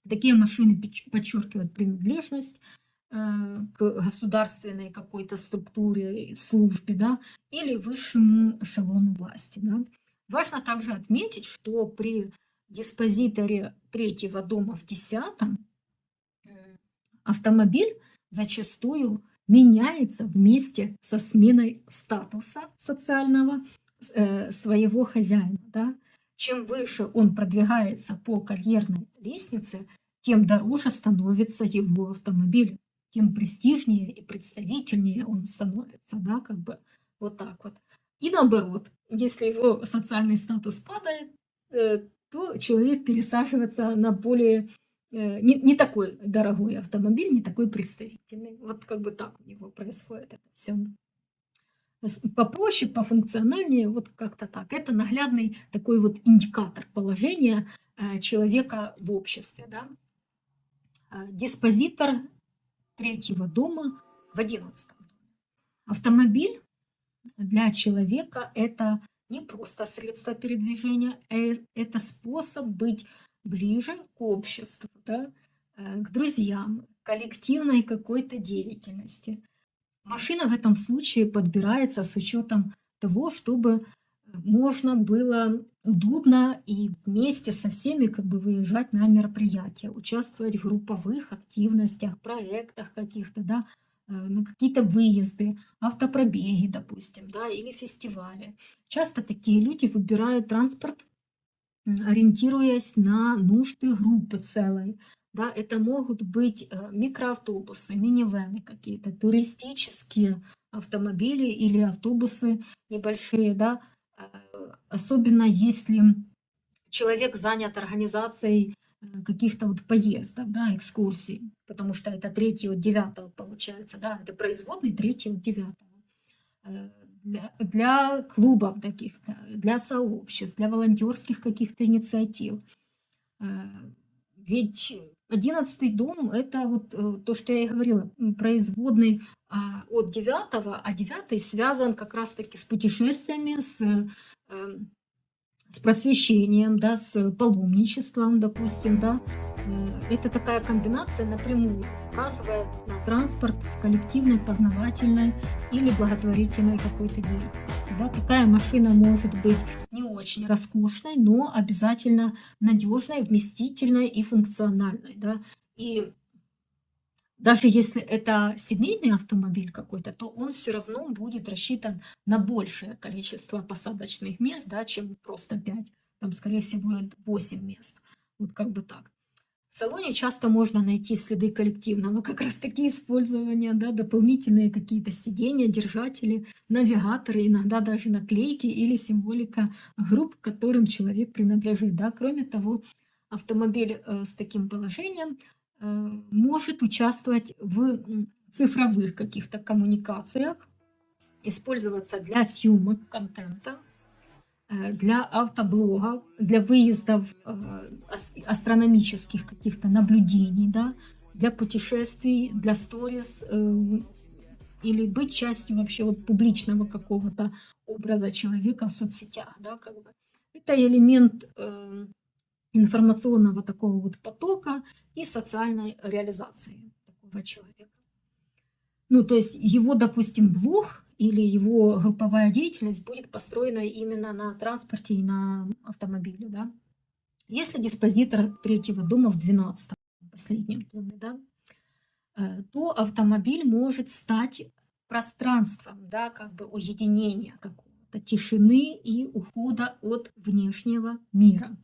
Такие машины подчеркивают принадлежность к государственной какой-то структуре, службе, да, или высшему эшелону власти. Да. Важно также отметить, что при диспозиторе третьего дома в 10-м автомобиль зачастую меняется вместе со сменой статуса социального своего хозяина. Да. Чем выше он продвигается по карьерной лестнице, тем дороже становится его автомобиль, тем престижнее и представительнее он становится, да, как бы вот так вот. И наоборот, если его социальный статус падает, то человек пересаживается на более не такой дорогой автомобиль, не такой представительный. Вот как бы так у него происходит это все. Попроще, пофункциональнее, вот как-то так. Это наглядный такой вот индикатор положения человека в обществе. Да? Диспозитор третьего дома в 11-м. Автомобиль для человека – это не просто средство передвижения, это способ быть ближе к обществу, да, к друзьям, коллективной какой-то деятельности. Машина в этом случае подбирается с учетом того, чтобы можно было удобно и вместе со всеми как бы выезжать на мероприятия, участвовать в групповых активностях, проектах каких-то, да, на какие-то выезды, автопробеги, допустим, да, или фестивали. Часто такие люди выбирают транспорт, ориентируясь на нужды группы целой. Да, это могут быть микроавтобусы, минивэны какие-то, туристические автомобили или автобусы небольшие, да, особенно если человек занят организацией каких-то вот поездок, да, экскурсий, потому что это 3 от 9 получается, да, это производный 3 от 9. для клубов таких, для сообществ, для волонтерских каких-то инициатив. Ведь 11 дом — это вот то, что я и говорила, производный от 9, а 9 связан как раз-таки с путешествиями, с просвещением, да, с паломничеством, допустим, да. Это такая комбинация напрямую указывает на транспорт в коллективной, познавательной или благотворительной какой-то деятельности. Да. Такая машина может быть не очень роскошной, но обязательно надежной, вместительной и функциональной. Да. И даже если это семейный автомобиль какой-то, то он все равно будет рассчитан на большее количество посадочных мест, да, чем просто 5. Там, скорее всего, будет 8 мест. Вот как бы так. В салоне часто можно найти следы коллективного как раз таки использования, да, дополнительные какие-то сиденья, держатели, навигаторы, иногда даже наклейки или символика групп, к которым человек принадлежит. Да. Кроме того, автомобиль с таким положением может участвовать в цифровых каких-то коммуникациях, использоваться для съемок контента, для автоблогов, для выездов астрономических каких-то наблюдений, да, для путешествий, для сторис, или быть частью вообще вот публичного какого-то образа человека в соцсетях. Да, как бы. Это элемент информационного такого вот потока и социальной реализации такого человека. Ну, то есть его, допустим, блог или его групповая деятельность будет построена именно на транспорте и на автомобиле, да. Если диспозитор третьего дома в 12 последнем доме, да, то автомобиль может стать пространством, да, как бы уединения какого-то, тишины и ухода от внешнего мира.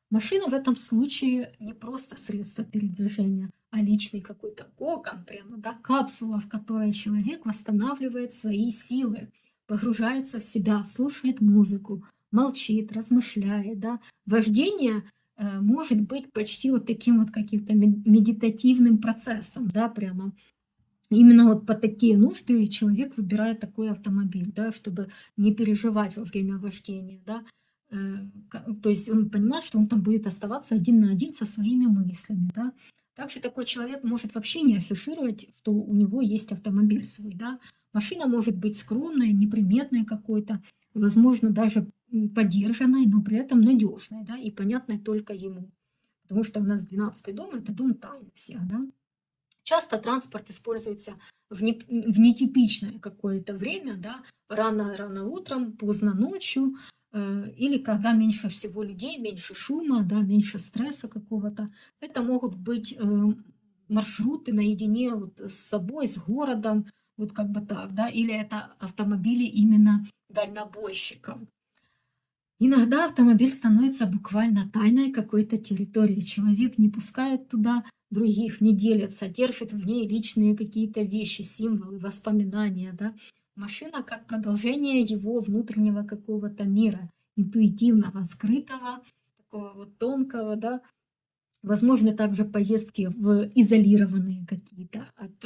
Машина в этом случае не просто средство передвижения, а личный какой-то кокон, прямо, да, капсула, в которой человек восстанавливает свои силы, погружается в себя, слушает музыку, молчит, размышляет. Да. Вождение может быть почти вот таким вот каким-то медитативным процессом, да, прямо. Именно вот по такие нужды человек выбирает такой автомобиль, да, чтобы не переживать во время вождения, да. То есть он понимает, что он там будет оставаться один на один со своими мыслями, да. Также такой человек может вообще не афишировать, что у него есть автомобиль свой, да. Машина может быть скромной, неприметной какой-то, возможно, даже подержанной, но при этом надежной, да, и понятной только ему. Потому что у нас 12 дом — это дом тайн всех, да. Часто транспорт используется в нетипичное какое-то время, да, рано утром, поздно ночью, или когда меньше всего людей, меньше шума, да, меньше стресса какого-то. Это могут быть маршруты наедине вот с собой, с городом, вот как бы так, да, или это автомобили именно дальнобойщиков. Иногда автомобиль становится буквально тайной какой-то территории. Человек не пускает туда других, не делится, держит в ней личные какие-то вещи, символы, воспоминания. Да. Машина как продолжение его внутреннего какого-то мира, интуитивного, скрытого, такого вот тонкого. Да. Возможно, также поездки в изолированные какие-то от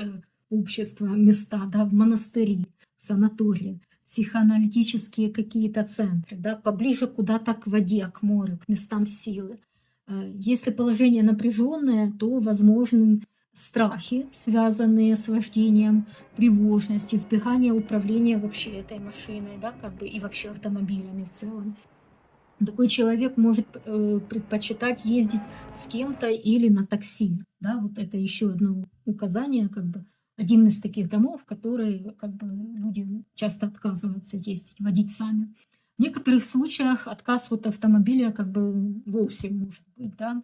общества места, да, в монастыри, в санатории, психоаналитические какие-то центры, да, поближе куда-то к воде, к морю, к местам силы. Если положение напряженное, то возможны страхи, связанные с вождением, тревожность, избегание управления вообще этой машиной, да, как бы и вообще автомобилями в целом. Такой человек может предпочитать ездить с кем-то или на такси. Да, вот это еще одно указание, как бы один из таких домов, которые как бы люди часто отказываются ездить, водить сами. В некоторых случаях отказ от автомобиля как бы вовсе может быть, да,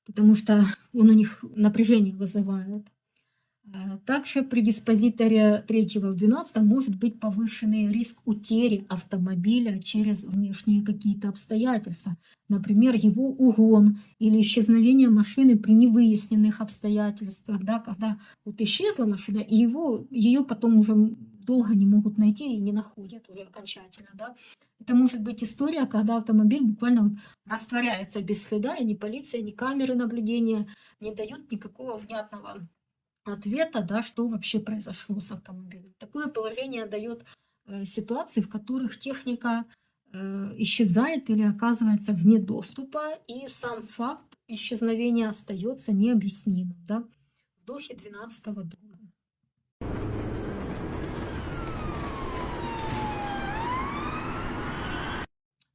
потому что он у них напряжение вызывает. Также при диспозиторе 3 в 12 может быть повышенный риск утери автомобиля через внешние какие-то обстоятельства. Например, его угон или исчезновение машины при невыясненных обстоятельствах. Да, когда вот исчезла машина, и ее потом уже долго не могут найти и не находят уже окончательно. Да. Это может быть история, когда автомобиль буквально вот растворяется без следа, и ни полиция, ни камеры наблюдения не дают никакого внятного ответа, да, что вообще произошло с автомобилем. Такое положение дает ситуаций, в которых техника исчезает или оказывается вне доступа, и сам факт исчезновения остается необъяснимым. Да? В духе 12-го дома.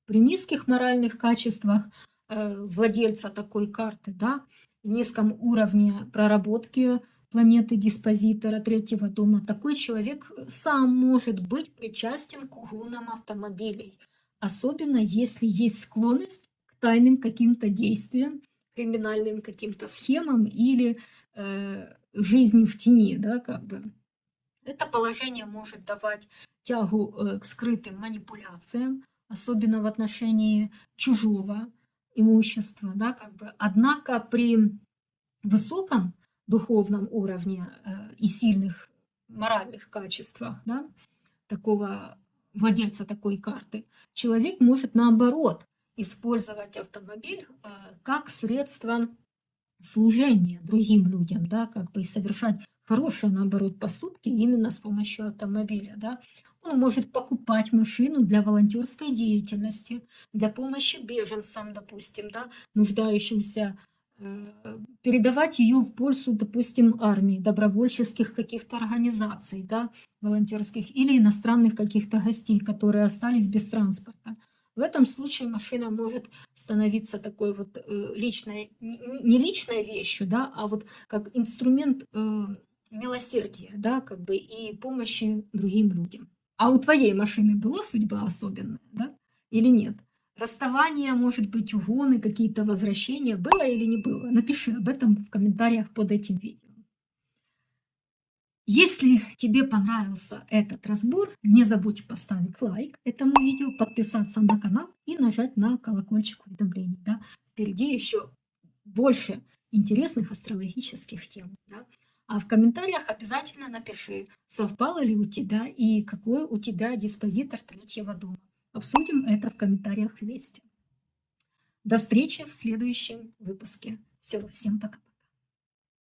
При низких моральных качествах владельца такой карты, да, низком уровне проработки планеты-диспозитора третьего дома, такой человек сам может быть причастен к угонам автомобилей, особенно если есть склонность к тайным каким-то действиям, криминальным каким-то схемам или жизни в тени, да, как бы. Это положение может давать тягу к скрытым манипуляциям, особенно в отношении чужого имущества, да, как бы. Однако при высоком духовном уровне и сильных моральных качествах, да, такого владельца такой карты, человек может наоборот использовать автомобиль как средство служения другим людям, да, как бы и совершать хорошие, наоборот, поступки именно с помощью автомобиля, да. Он может покупать машину для волонтерской деятельности, для помощи беженцам, допустим, да, нуждающимся, передавать ее в пользу, допустим, армии, добровольческих каких-то организаций, да, волонтерских или иностранных каких-то гостей, которые остались без транспорта. В этом случае машина может становиться такой вот личной, не личной вещью, да, а вот как инструмент милосердия, да, как бы и помощи другим людям. А у твоей машины была судьба особенная, да, или нет? Расставание, может быть, угоны, какие-то возвращения, было или не было? Напиши об этом в комментариях под этим видео. Если тебе понравился этот разбор, не забудь поставить лайк этому видео, подписаться на канал и нажать на колокольчик уведомлений. Да? Впереди еще больше интересных астрологических тем. Да? А в комментариях обязательно напиши, совпало ли у тебя и какой у тебя диспозитор третьего дома. Обсудим это в комментариях вместе. До встречи в следующем выпуске. Все, всем пока.